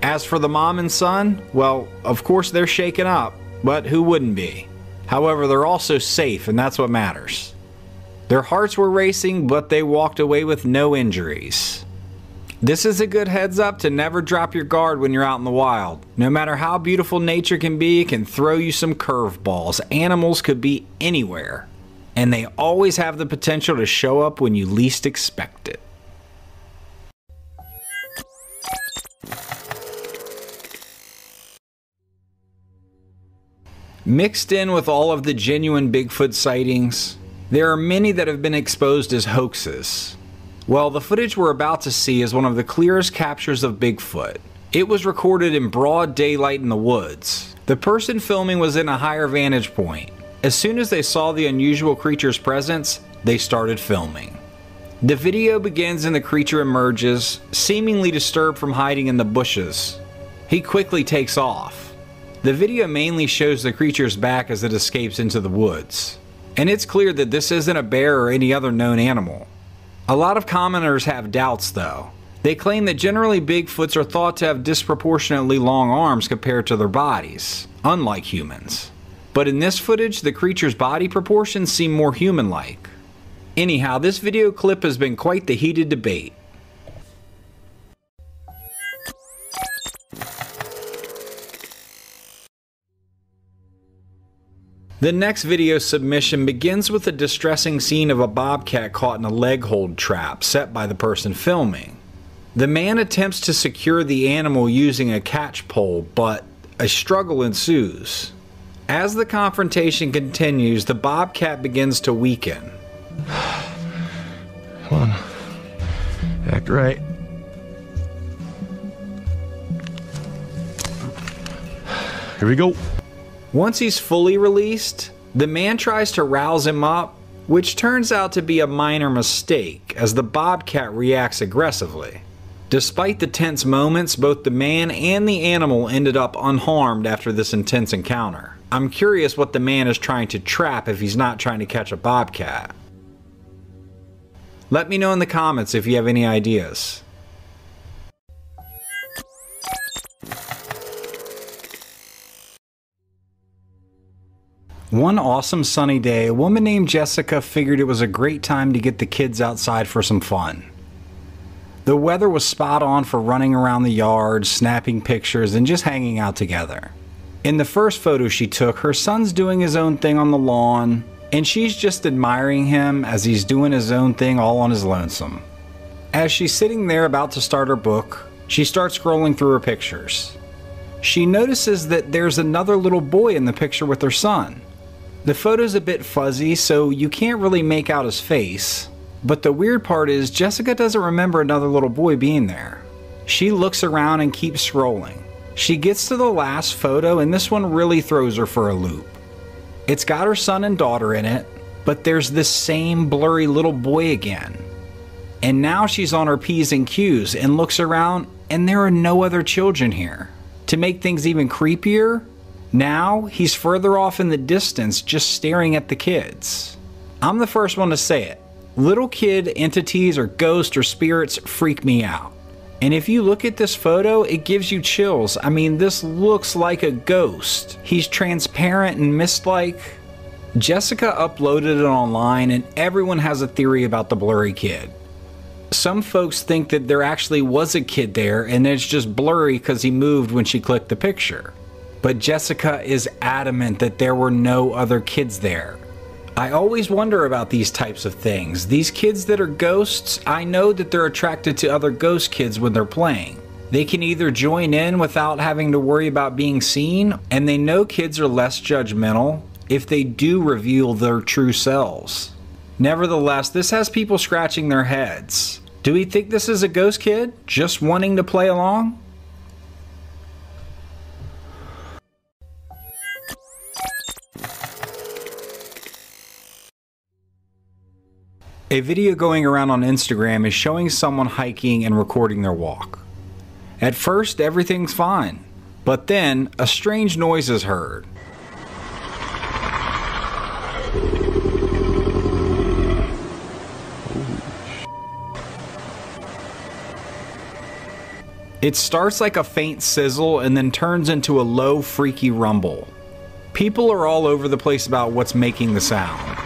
As for the mom and son, well, of course they're shaken up, but who wouldn't be? However, they're also safe, and that's what matters. Their hearts were racing, but they walked away with no injuries. This is a good heads up to never drop your guard when you're out in the wild. No matter how beautiful nature can be, it can throw you some curveballs. Animals could be anywhere, and they always have the potential to show up when you least expect it. Mixed in with all of the genuine Bigfoot sightings, there are many that have been exposed as hoaxes. Well, the footage we're about to see is one of the clearest captures of Bigfoot. It was recorded in broad daylight in the woods. The person filming was in a higher vantage point. As soon as they saw the unusual creature's presence, they started filming. The video begins and the creature emerges, seemingly disturbed from hiding in the bushes. He quickly takes off. The video mainly shows the creature's back as it escapes into the woods. And it's clear that this isn't a bear or any other known animal. A lot of commenters have doubts though. They claim that generally Bigfoots are thought to have disproportionately long arms compared to their bodies, unlike humans. But in this footage, the creature's body proportions seem more human-like. Anyhow, this video clip has been quite the heated debate. The next video submission begins with a distressing scene of a bobcat caught in a leg hold trap set by the person filming. The man attempts to secure the animal using a catch pole, but a struggle ensues. As the confrontation continues, the bobcat begins to weaken. Come on. Act right. Here we go. Once he's fully released, the man tries to rouse him up, which turns out to be a minor mistake as the bobcat reacts aggressively. Despite the tense moments, both the man and the animal ended up unharmed after this intense encounter. I'm curious what the man is trying to trap if he's not trying to catch a bobcat. Let me know in the comments if you have any ideas. One awesome sunny day, a woman named Jessica figured it was a great time to get the kids outside for some fun. The weather was spot on for running around the yard, snapping pictures, and just hanging out together. In the first photo she took, her son's doing his own thing on the lawn, and she's just admiring him as he's doing his own thing all on his lonesome. As she's sitting there about to start her book, she starts scrolling through her pictures. She notices that there's another little boy in the picture with her son. The photo's a bit fuzzy, so you can't really make out his face. But the weird part is Jessica doesn't remember another little boy being there. She looks around and keeps scrolling. She gets to the last photo and this one really throws her for a loop. It's got her son and daughter in it, but there's this same blurry little boy again. And now she's on her P's and Q's and looks around and there are no other children here. To make things even creepier, now he's further off in the distance just staring at the kids. I'm the first one to say it. Little kid entities or ghosts or spirits freak me out. And if you look at this photo, it gives you chills. I mean, this looks like a ghost. He's transparent and mist-like. Jessica uploaded it online and everyone has a theory about the blurry kid. Some folks think that there actually was a kid there and it's just blurry because he moved when she clicked the picture. But Jessica is adamant that there were no other kids there. I always wonder about these types of things. These kids that are ghosts, I know that they're attracted to other ghost kids when they're playing. They can either join in without having to worry about being seen, and they know kids are less judgmental if they do reveal their true selves. Nevertheless, this has people scratching their heads. Do we think this is a ghost kid just wanting to play along? A video going around on Instagram is showing someone hiking and recording their walk. At first, everything's fine, but then a strange noise is heard. It starts like a faint sizzle and then turns into a low, freaky rumble. People are all over the place about what's making the sound.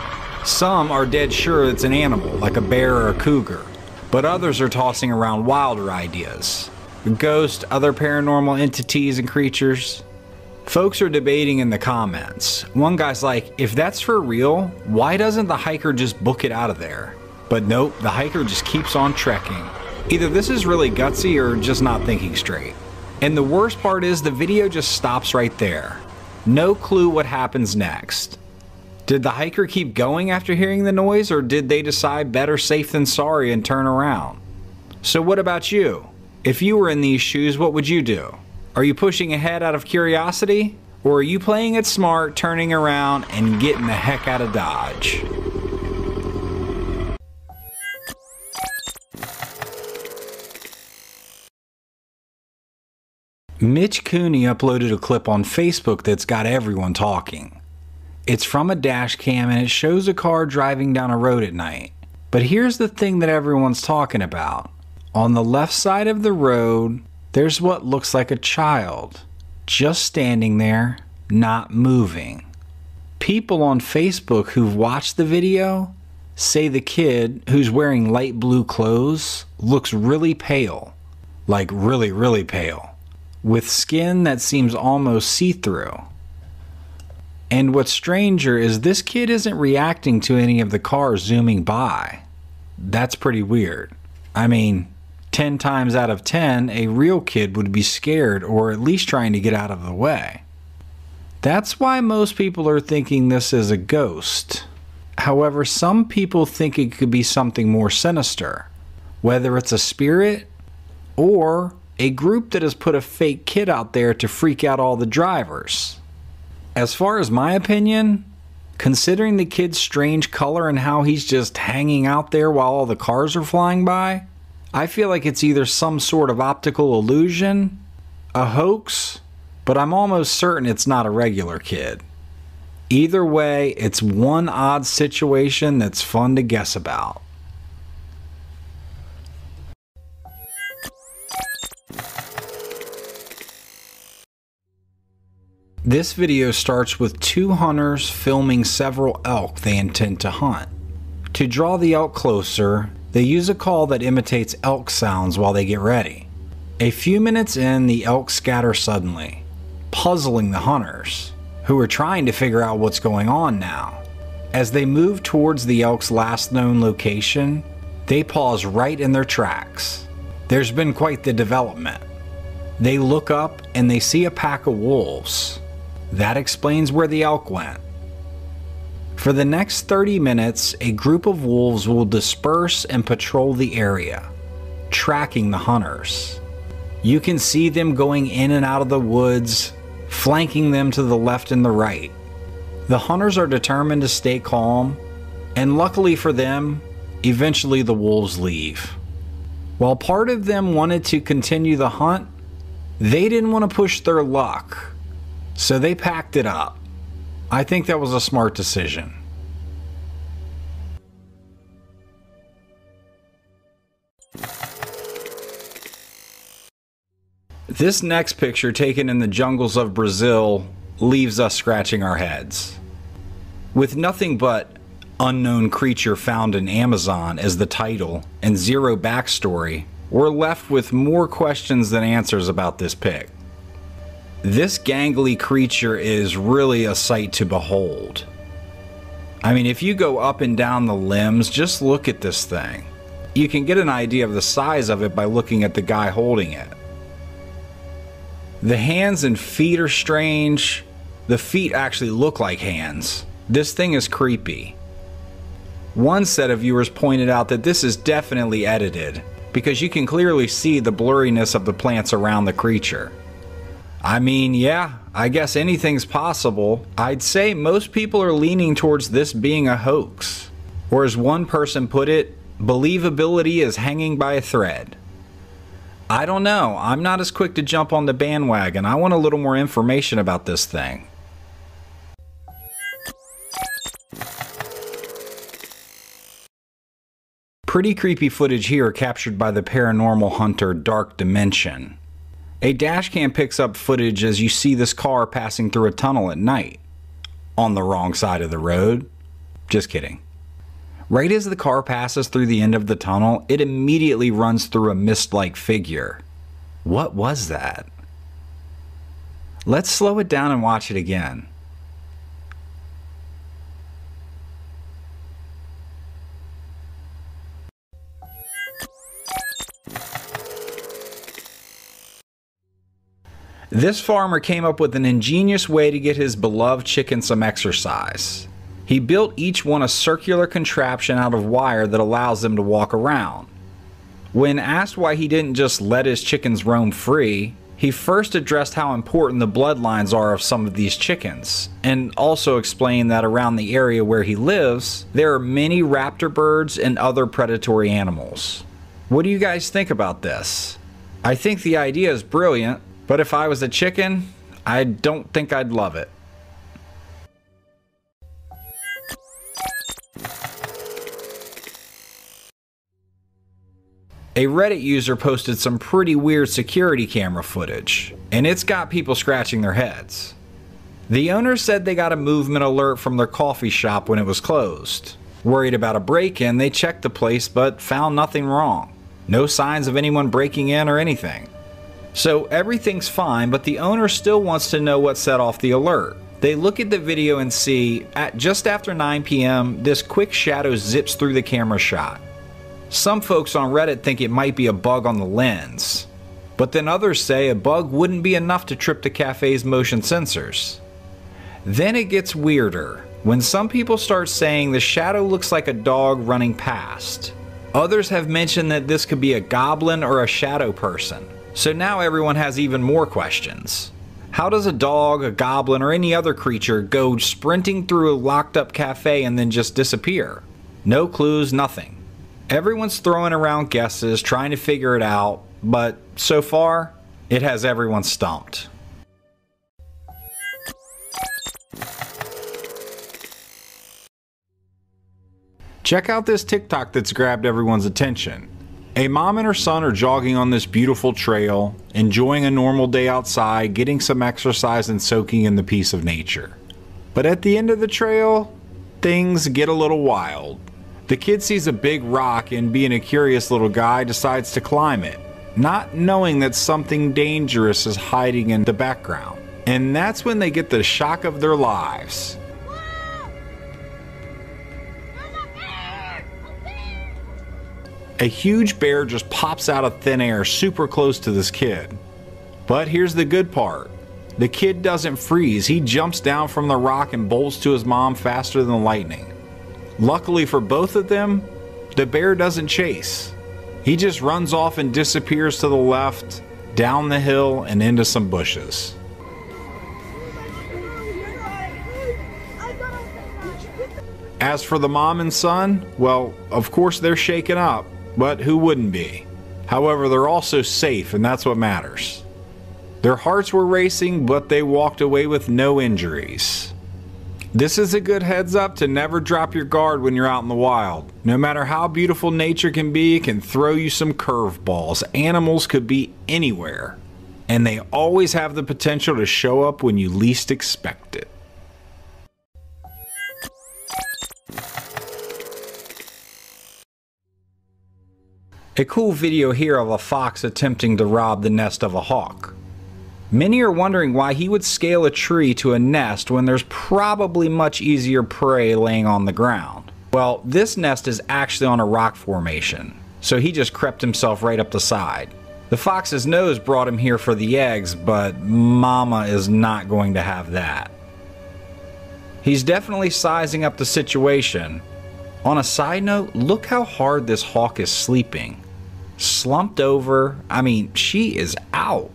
Some are dead sure it's an animal, like a bear or a cougar, but others are tossing around wilder ideas. Ghosts, other paranormal entities and creatures. Folks are debating in the comments. One guy's like, if that's for real, why doesn't the hiker just book it out of there? But nope, the hiker just keeps on trekking. Either this is really gutsy or just not thinking straight. And the worst part is the video just stops right there. No clue what happens next. Did the hiker keep going after hearing the noise, or did they decide better safe than sorry and turn around? So what about you? If you were in these shoes, what would you do? Are you pushing ahead out of curiosity? Or are you playing it smart, turning around and getting the heck out of Dodge? Mitch Cooney uploaded a clip on Facebook that's got everyone talking. It's from a dash cam and it shows a car driving down a road at night. But here's the thing that everyone's talking about. On the left side of the road, there's what looks like a child, just standing there, not moving. People on Facebook who've watched the video say the kid, who's wearing light blue clothes, looks really pale. Like really, really pale. With skin that seems almost see-through. And what's stranger is this kid isn't reacting to any of the cars zooming by. That's pretty weird. I mean, 10 times out of 10, a real kid would be scared or at least trying to get out of the way. That's why most people are thinking this is a ghost. However, some people think it could be something more sinister, whether it's a spirit or a group that has put a fake kid out there to freak out all the drivers. As far as my opinion, considering the kid's strange color and how he's just hanging out there while all the cars are flying by, I feel like it's either some sort of optical illusion, a hoax, but I'm almost certain it's not a regular kid. Either way, it's one odd situation that's fun to guess about. This video starts with two hunters filming several elk they intend to hunt. To draw the elk closer, they use a call that imitates elk sounds while they get ready. A few minutes in, the elk scatter suddenly, puzzling the hunters, who are trying to figure out what's going on now. As they move towards the elk's last known location, they pause right in their tracks. There's been quite the development. They look up and they see a pack of wolves. That explains where the elk went. For the next 30 minutes, a group of wolves will disperse and patrol the area, tracking the hunters. You can see them going in and out of the woods, flanking them to the left and the right. The hunters are determined to stay calm, and luckily for them, eventually the wolves leave. While part of them wanted to continue the hunt, they didn't want to push their luck, so they packed it up. I think that was a smart decision. This next picture, taken in the jungles of Brazil, leaves us scratching our heads. With nothing but "unknown creature found in Amazon" as the title and zero backstory, we're left with more questions than answers about this pic. This gangly creature is really a sight to behold. I mean, if you go up and down the limbs, just look at this thing. You can get an idea of the size of it by looking at the guy holding it. The hands and feet are strange. The feet actually look like hands. This thing is creepy. One set of viewers pointed out that this is definitely edited, because you can clearly see the blurriness of the plants around the creature. I mean, yeah, I guess anything's possible. I'd say most people are leaning towards this being a hoax. Or as one person put it, believability is hanging by a thread. I don't know, I'm not as quick to jump on the bandwagon. I want a little more information about this thing. Pretty creepy footage here captured by the paranormal hunter Dark Dimension. A dashcam picks up footage as you see this car passing through a tunnel at night. On the wrong side of the road. Just kidding. Right as the car passes through the end of the tunnel, it immediately runs through a mist-like figure. What was that? Let's slow it down and watch it again. This farmer came up with an ingenious way to get his beloved chicken some exercise. He built each one a circular contraption out of wire that allows them to walk around. When asked why he didn't just let his chickens roam free, he first addressed how important the bloodlines are of some of these chickens, and also explained that around the area where he lives, there are many raptor birds and other predatory animals. What do you guys think about this? I think the idea is brilliant, but if I was a chicken, I don't think I'd love it. A Reddit user posted some pretty weird security camera footage, and it's got people scratching their heads. The owner said they got a movement alert from their coffee shop when it was closed. Worried about a break-in, they checked the place but found nothing wrong. No signs of anyone breaking in or anything. So everything's fine, but the owner still wants to know what set off the alert. They look at the video and see, at just after 9 p.m., this quick shadow zips through the camera shot. Some folks on Reddit think it might be a bug on the lens, but then others say a bug wouldn't be enough to trip the cafe's motion sensors. Then it gets weirder when some people start saying the shadow looks like a dog running past. Others have mentioned that this could be a goblin or a shadow person. So now everyone has even more questions. How does a dog, a goblin, or any other creature go sprinting through a locked up cafe and then just disappear? No clues, nothing. Everyone's throwing around guesses, trying to figure it out, but so far, it has everyone stumped. Check out this TikTok that's grabbed everyone's attention. A mom and her son are jogging on this beautiful trail, enjoying a normal day outside, getting some exercise and soaking in the peace of nature. But at the end of the trail, things get a little wild. The kid sees a big rock and, being a curious little guy, decides to climb it, not knowing that something dangerous is hiding in the background. And that's when they get the shock of their lives. A huge bear just pops out of thin air super close to this kid. But here's the good part. The kid doesn't freeze. He jumps down from the rock and bolts to his mom faster than lightning. Luckily for both of them, the bear doesn't chase. He just runs off and disappears to the left, down the hill, and into some bushes. As for the mom and son, well, of course they're shaken up. But who wouldn't be? However, they're also safe, and that's what matters. Their hearts were racing, but they walked away with no injuries. This is a good heads up to never drop your guard when you're out in the wild. No matter how beautiful nature can be, it can throw you some curveballs. Animals could be anywhere, and they always have the potential to show up when you least expect it. A cool video here of a fox attempting to rob the nest of a hawk. Many are wondering why he would scale a tree to a nest when there's probably much easier prey laying on the ground. Well, this nest is actually on a rock formation, so he just crept himself right up the side. The fox's nose brought him here for the eggs, but Mama is not going to have that. He's definitely sizing up the situation. On a side note, look how hard this hawk is sleeping. Slumped over, I mean, she is out.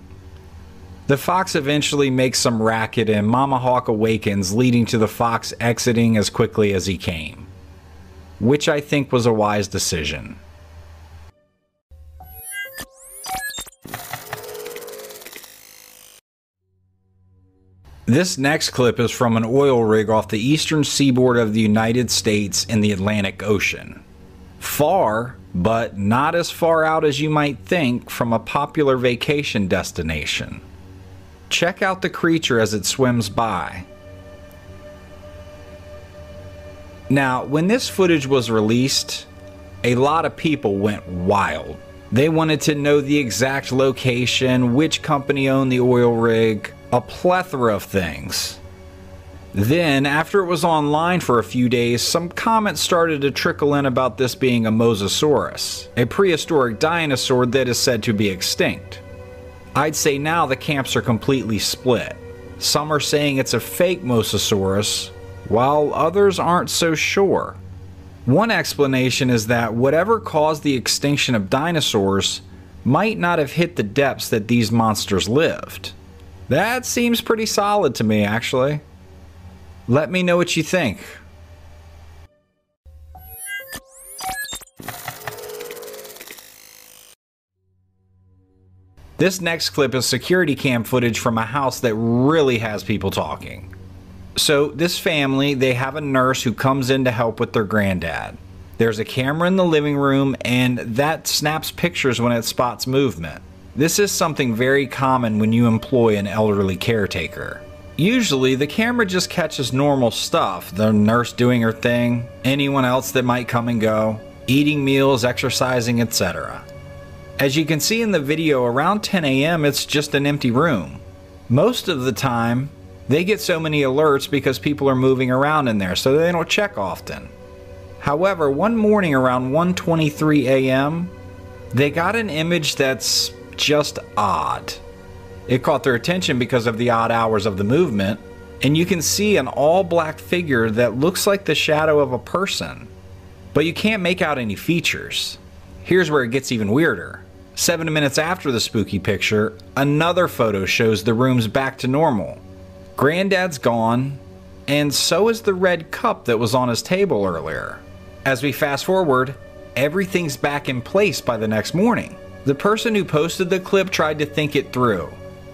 The fox eventually makes some racket and Mama Hawk awakens, leading to the fox exiting as quickly as he came, which I think was a wise decision. This next clip is from an oil rig off the eastern seaboard of the United States in the Atlantic Ocean. Far, but not as far out as you might think from a popular vacation destination. Check out the creature as it swims by. Now, when this footage was released, a lot of people went wild. They wanted to know the exact location, which company owned the oil rig, a plethora of things. Then, after it was online for a few days, some comments started to trickle in about this being a mosasaurus, a prehistoric dinosaur that is said to be extinct. I'd say now the camps are completely split. Some are saying it's a fake mosasaurus, while others aren't so sure. One explanation is that whatever caused the extinction of dinosaurs might not have hit the depths that these monsters lived. That seems pretty solid to me, actually. Let me know what you think. This next clip is security cam footage from a house that really has people talking. So this family, they have a nurse who comes in to help with their granddad. There's a camera in the living room and that snaps pictures when it spots movement. This is something very common when you employ an elderly caretaker. Usually the camera just catches normal stuff, the nurse doing her thing, anyone else that might come and go, eating meals, exercising, etc. As you can see in the video, around 10 a.m. it's just an empty room. Most of the time, they get so many alerts because people are moving around in there, so they don't check often. However, one morning around 1:23 a.m., they got an image that's just odd. It caught their attention because of the odd hours of the movement, and you can see an all-black figure that looks like the shadow of a person, but you can't make out any features. Here's where it gets even weirder. 7 minutes after the spooky picture, another photo shows the room's back to normal. Granddad's gone, and so is the red cup that was on his table earlier. As we fast forward, everything's back in place by the next morning. The person who posted the clip tried to think it through.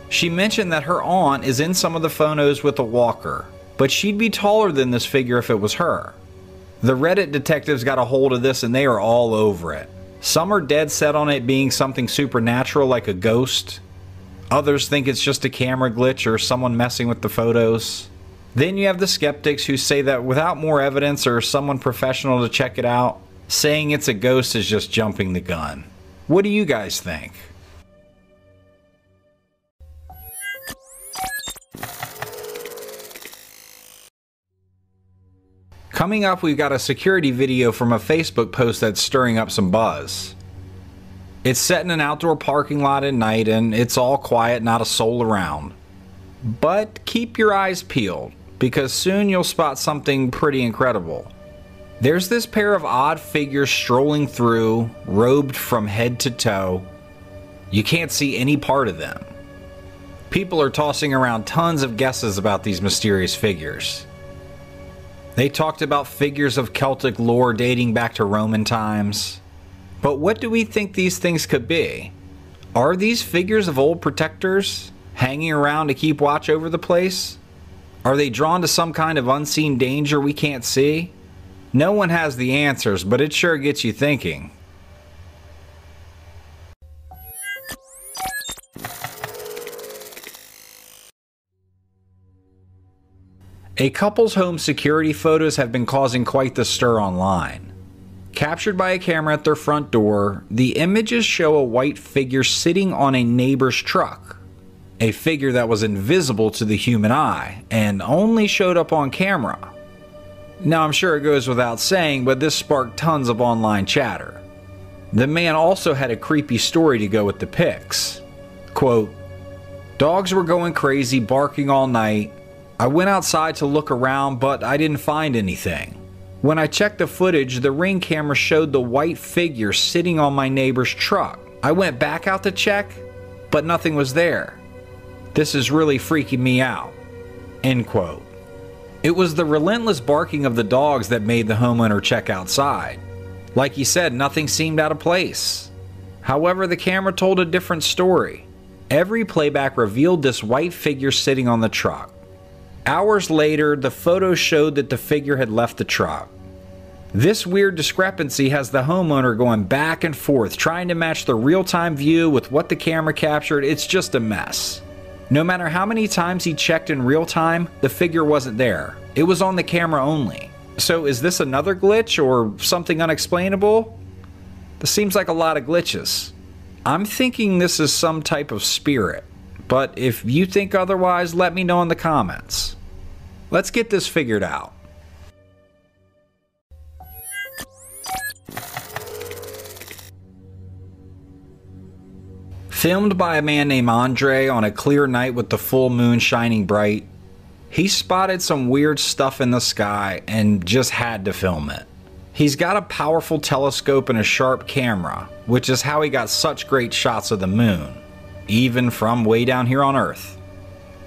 She mentioned that her aunt is in some of the photos with a walker, but she'd be taller than this figure if it was her. The Reddit detectives got a hold of this and they are all over it. Some are dead set on it being something supernatural like a ghost. Others think it's just a camera glitch or someone messing with the photos. Then you have the skeptics who say that without more evidence or someone professional to check it out, saying it's a ghost is just jumping the gun. What do you guys think? Coming up, we've got a security video from a Facebook post that's stirring up some buzz. It's set in an outdoor parking lot at night and it's all quiet, not a soul around. But keep your eyes peeled, because soon you'll spot something pretty incredible. There's this pair of odd figures strolling through, robed from head to toe. You can't see any part of them. People are tossing around tons of guesses about these mysterious figures. They talked about figures of Celtic lore dating back to Roman times. But what do we think these things could be? Are these figures of old protectors hanging around to keep watch over the place? Are they drawn to some kind of unseen danger we can't see? No one has the answers, but it sure gets you thinking. A couple's home security photos have been causing quite the stir online. Captured by a camera at their front door, the images show a white figure sitting on a neighbor's truck. A figure that was invisible to the human eye and only showed up on camera. Now, I'm sure it goes without saying, but this sparked tons of online chatter. The man also had a creepy story to go with the pics. Quote, "Dogs were going crazy, barking all night. I went outside to look around, but I didn't find anything. When I checked the footage, the Ring camera showed the white figure sitting on my neighbor's truck. I went back out to check, but nothing was there. This is really freaking me out." End quote. It was the relentless barking of the dogs that made the homeowner check outside. Like he said, nothing seemed out of place. However, the camera told a different story. Every playback revealed this white figure sitting on the truck. Hours later, the photos showed that the figure had left the truck. This weird discrepancy has the homeowner going back and forth, trying to match the real-time view with what the camera captured. It's just a mess. No matter how many times he checked in real time, the figure wasn't there. It was on the camera only. So is this another glitch or something unexplainable? This seems like a lot of glitches. I'm thinking this is some type of spirit, but if you think otherwise, let me know in the comments. Let's get this figured out. Filmed by a man named Andre on a clear night with the full moon shining bright, he spotted some weird stuff in the sky and just had to film it. He's got a powerful telescope and a sharp camera, which is how he got such great shots of the moon, even from way down here on Earth.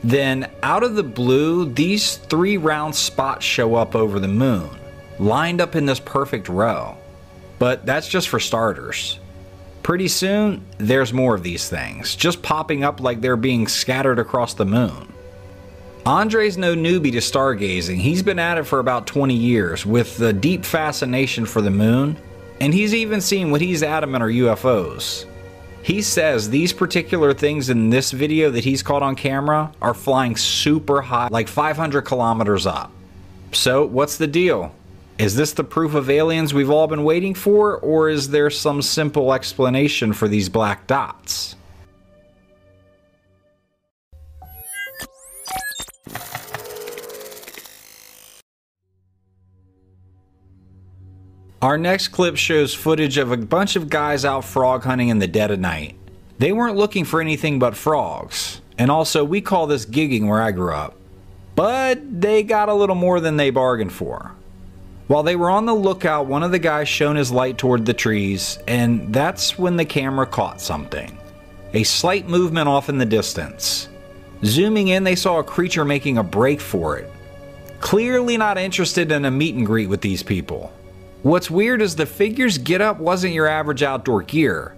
Then, out of the blue, these 3 round spots show up over the moon, lined up in this perfect row. But that's just for starters. Pretty soon, there's more of these things, just popping up like they're being scattered across the moon. Andre's no newbie to stargazing. He's been at it for about 20 years with a deep fascination for the moon, and he's even seen what he's adamant are UFOs. He says these particular things in this video that he's caught on camera are flying super high, like 500 kilometers up. So what's the deal? Is this the proof of aliens we've all been waiting for, or is there some simple explanation for these black dots? Our next clip shows footage of a bunch of guys out frog hunting in the dead of night. They weren't looking for anything but frogs, and also we call this gigging where I grew up. But they got a little more than they bargained for. While they were on the lookout, one of the guys shone his light toward the trees, and that's when the camera caught something. A slight movement off in the distance. Zooming in, they saw a creature making a break for it. Clearly not interested in a meet and greet with these people. What's weird is the figure's getup wasn't your average outdoor gear,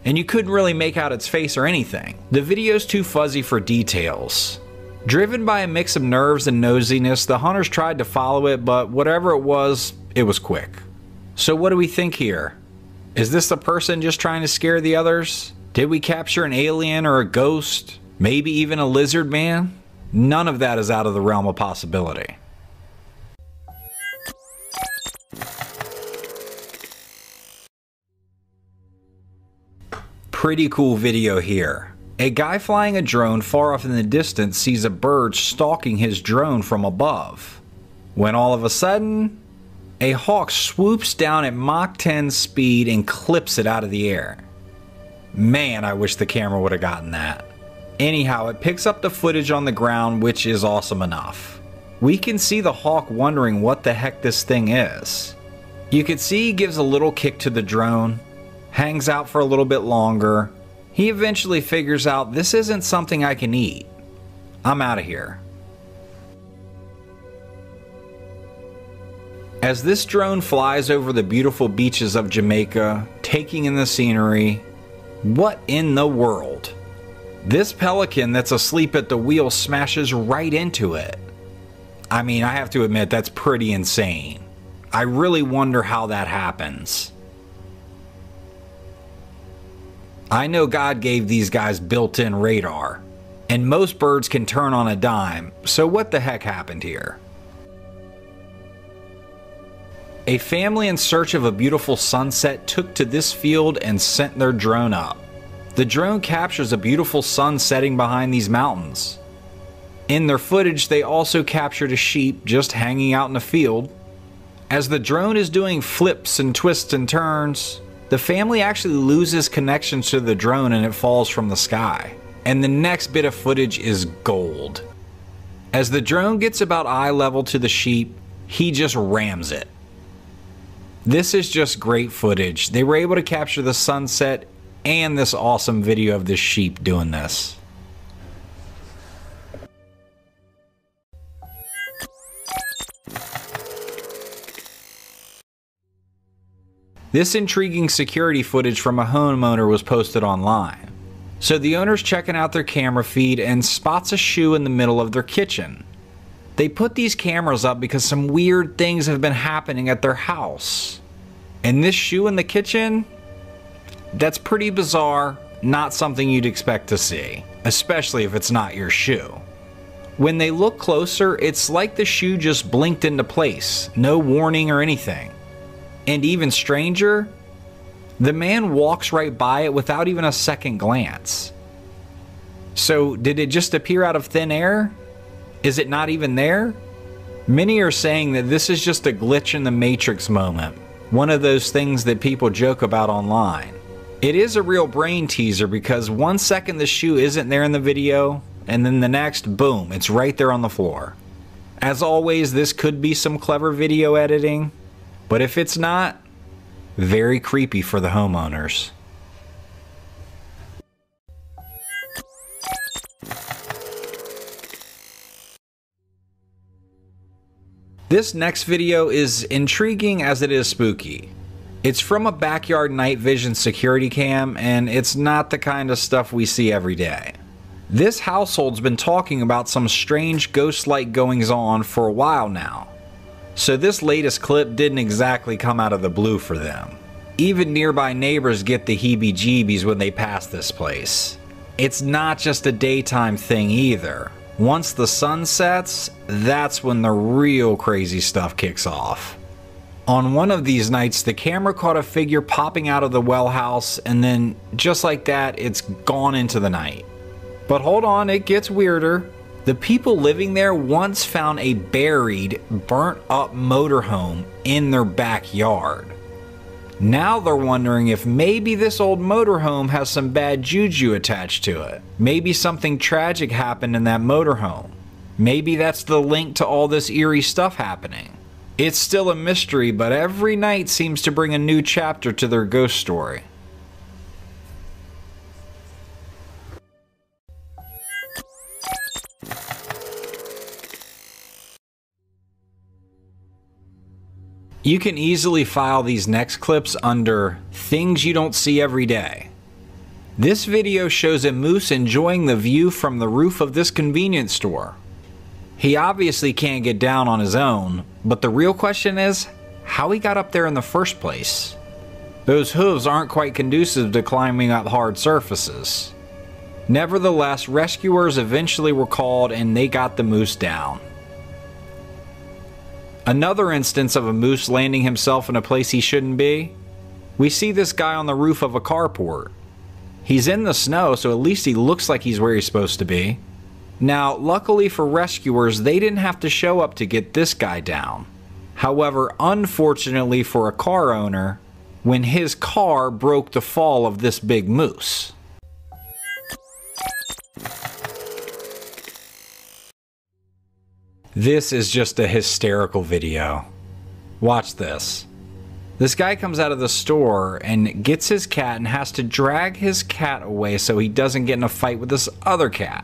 and you couldn't really make out its face or anything. The video's too fuzzy for details. Driven by a mix of nerves and nosiness, the hunters tried to follow it, but whatever it was quick. So what do we think here? Is this the person just trying to scare the others? Did we capture an alien or a ghost? Maybe even a lizard man? None of that is out of the realm of possibility. Pretty cool video here. A guy flying a drone far off in the distance sees a bird stalking his drone from above, when all of a sudden, a hawk swoops down at Mach 10 speed and clips it out of the air. Man, I wish the camera would have gotten that. Anyhow, it picks up the footage on the ground, which is awesome enough. We can see the hawk wondering what the heck this thing is. You can see he gives a little kick to the drone, hangs out for a little bit longer. He eventually figures out this isn't something I can eat. I'm out of here. As this drone flies over the beautiful beaches of Jamaica, taking in the scenery, what in the world? This pelican that's asleep at the wheel smashes right into it. I mean, I have to admit, that's pretty insane. I really wonder how that happens. I know God gave these guys built-in radar, and most birds can turn on a dime, so what the heck happened here? A family in search of a beautiful sunset took to this field and sent their drone up. The drone captures a beautiful sun setting behind these mountains. In their footage, they also captured a sheep just hanging out in a field. As the drone is doing flips and twists and turns, the family actually loses connection to the drone and it falls from the sky. And the next bit of footage is gold. As the drone gets about eye level to the sheep, he just rams it. This is just great footage. They were able to capture the sunset and this awesome video of this sheep doing this. This intriguing security footage from a homeowner was posted online. So the owner's checking out their camera feed and spots a shoe in the middle of their kitchen. They put these cameras up because some weird things have been happening at their house. And this shoe in the kitchen? That's pretty bizarre, not something you'd expect to see, especially if it's not your shoe. When they look closer, it's like the shoe just blinked into place, no warning or anything. And even stranger, the man walks right by it without even a second glance. So did it just appear out of thin air? Is it not even there? Many are saying that this is just a glitch in the Matrix moment, one of those things that people joke about online. It is a real brain teaser because 1 second the shoe isn't there in the video, and then the next, boom, it's right there on the floor. As always, this could be some clever video editing, but if it's not, very creepy for the homeowners. This next video is intriguing as it is spooky. It's from a backyard night vision security cam, and it's not the kind of stuff we see every day. This household's been talking about some strange ghost-like goings-on for a while now. So this latest clip didn't exactly come out of the blue for them. Even nearby neighbors get the heebie-jeebies when they pass this place. It's not just a daytime thing either. Once the sun sets, that's when the real crazy stuff kicks off. On one of these nights, the camera caught a figure popping out of the well house, and then just like that, it's gone into the night. But hold on, it gets weirder. The people living there once found a buried, burnt up motorhome in their backyard. Now they're wondering if maybe this old motorhome has some bad juju attached to it. Maybe something tragic happened in that motorhome. Maybe that's the link to all this eerie stuff happening. It's still a mystery, but every night seems to bring a new chapter to their ghost story. You can easily file these next clips under things you don't see every day. This video shows a moose enjoying the view from the roof of this convenience store. He obviously can't get down on his own, but the real question is how he got up there in the first place. Those hooves aren't quite conducive to climbing up hard surfaces. Nevertheless, rescuers eventually were called and they got the moose down. Another instance of a moose landing himself in a place he shouldn't be. We see this guy on the roof of a carport. He's in the snow, so at least he looks like he's where he's supposed to be. Now, luckily for rescuers, they didn't have to show up to get this guy down. However, unfortunately for a car owner, when his car broke the fall of this big moose. This is just a hysterical video. Watch this. This guy comes out of the store and gets his cat and has to drag his cat away so he doesn't get in a fight with this other cat.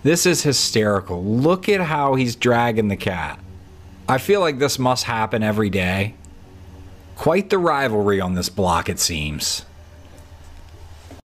This is hysterical. Look at how he's dragging the cat. I feel like this must happen every day. Quite the rivalry on this block, it seems.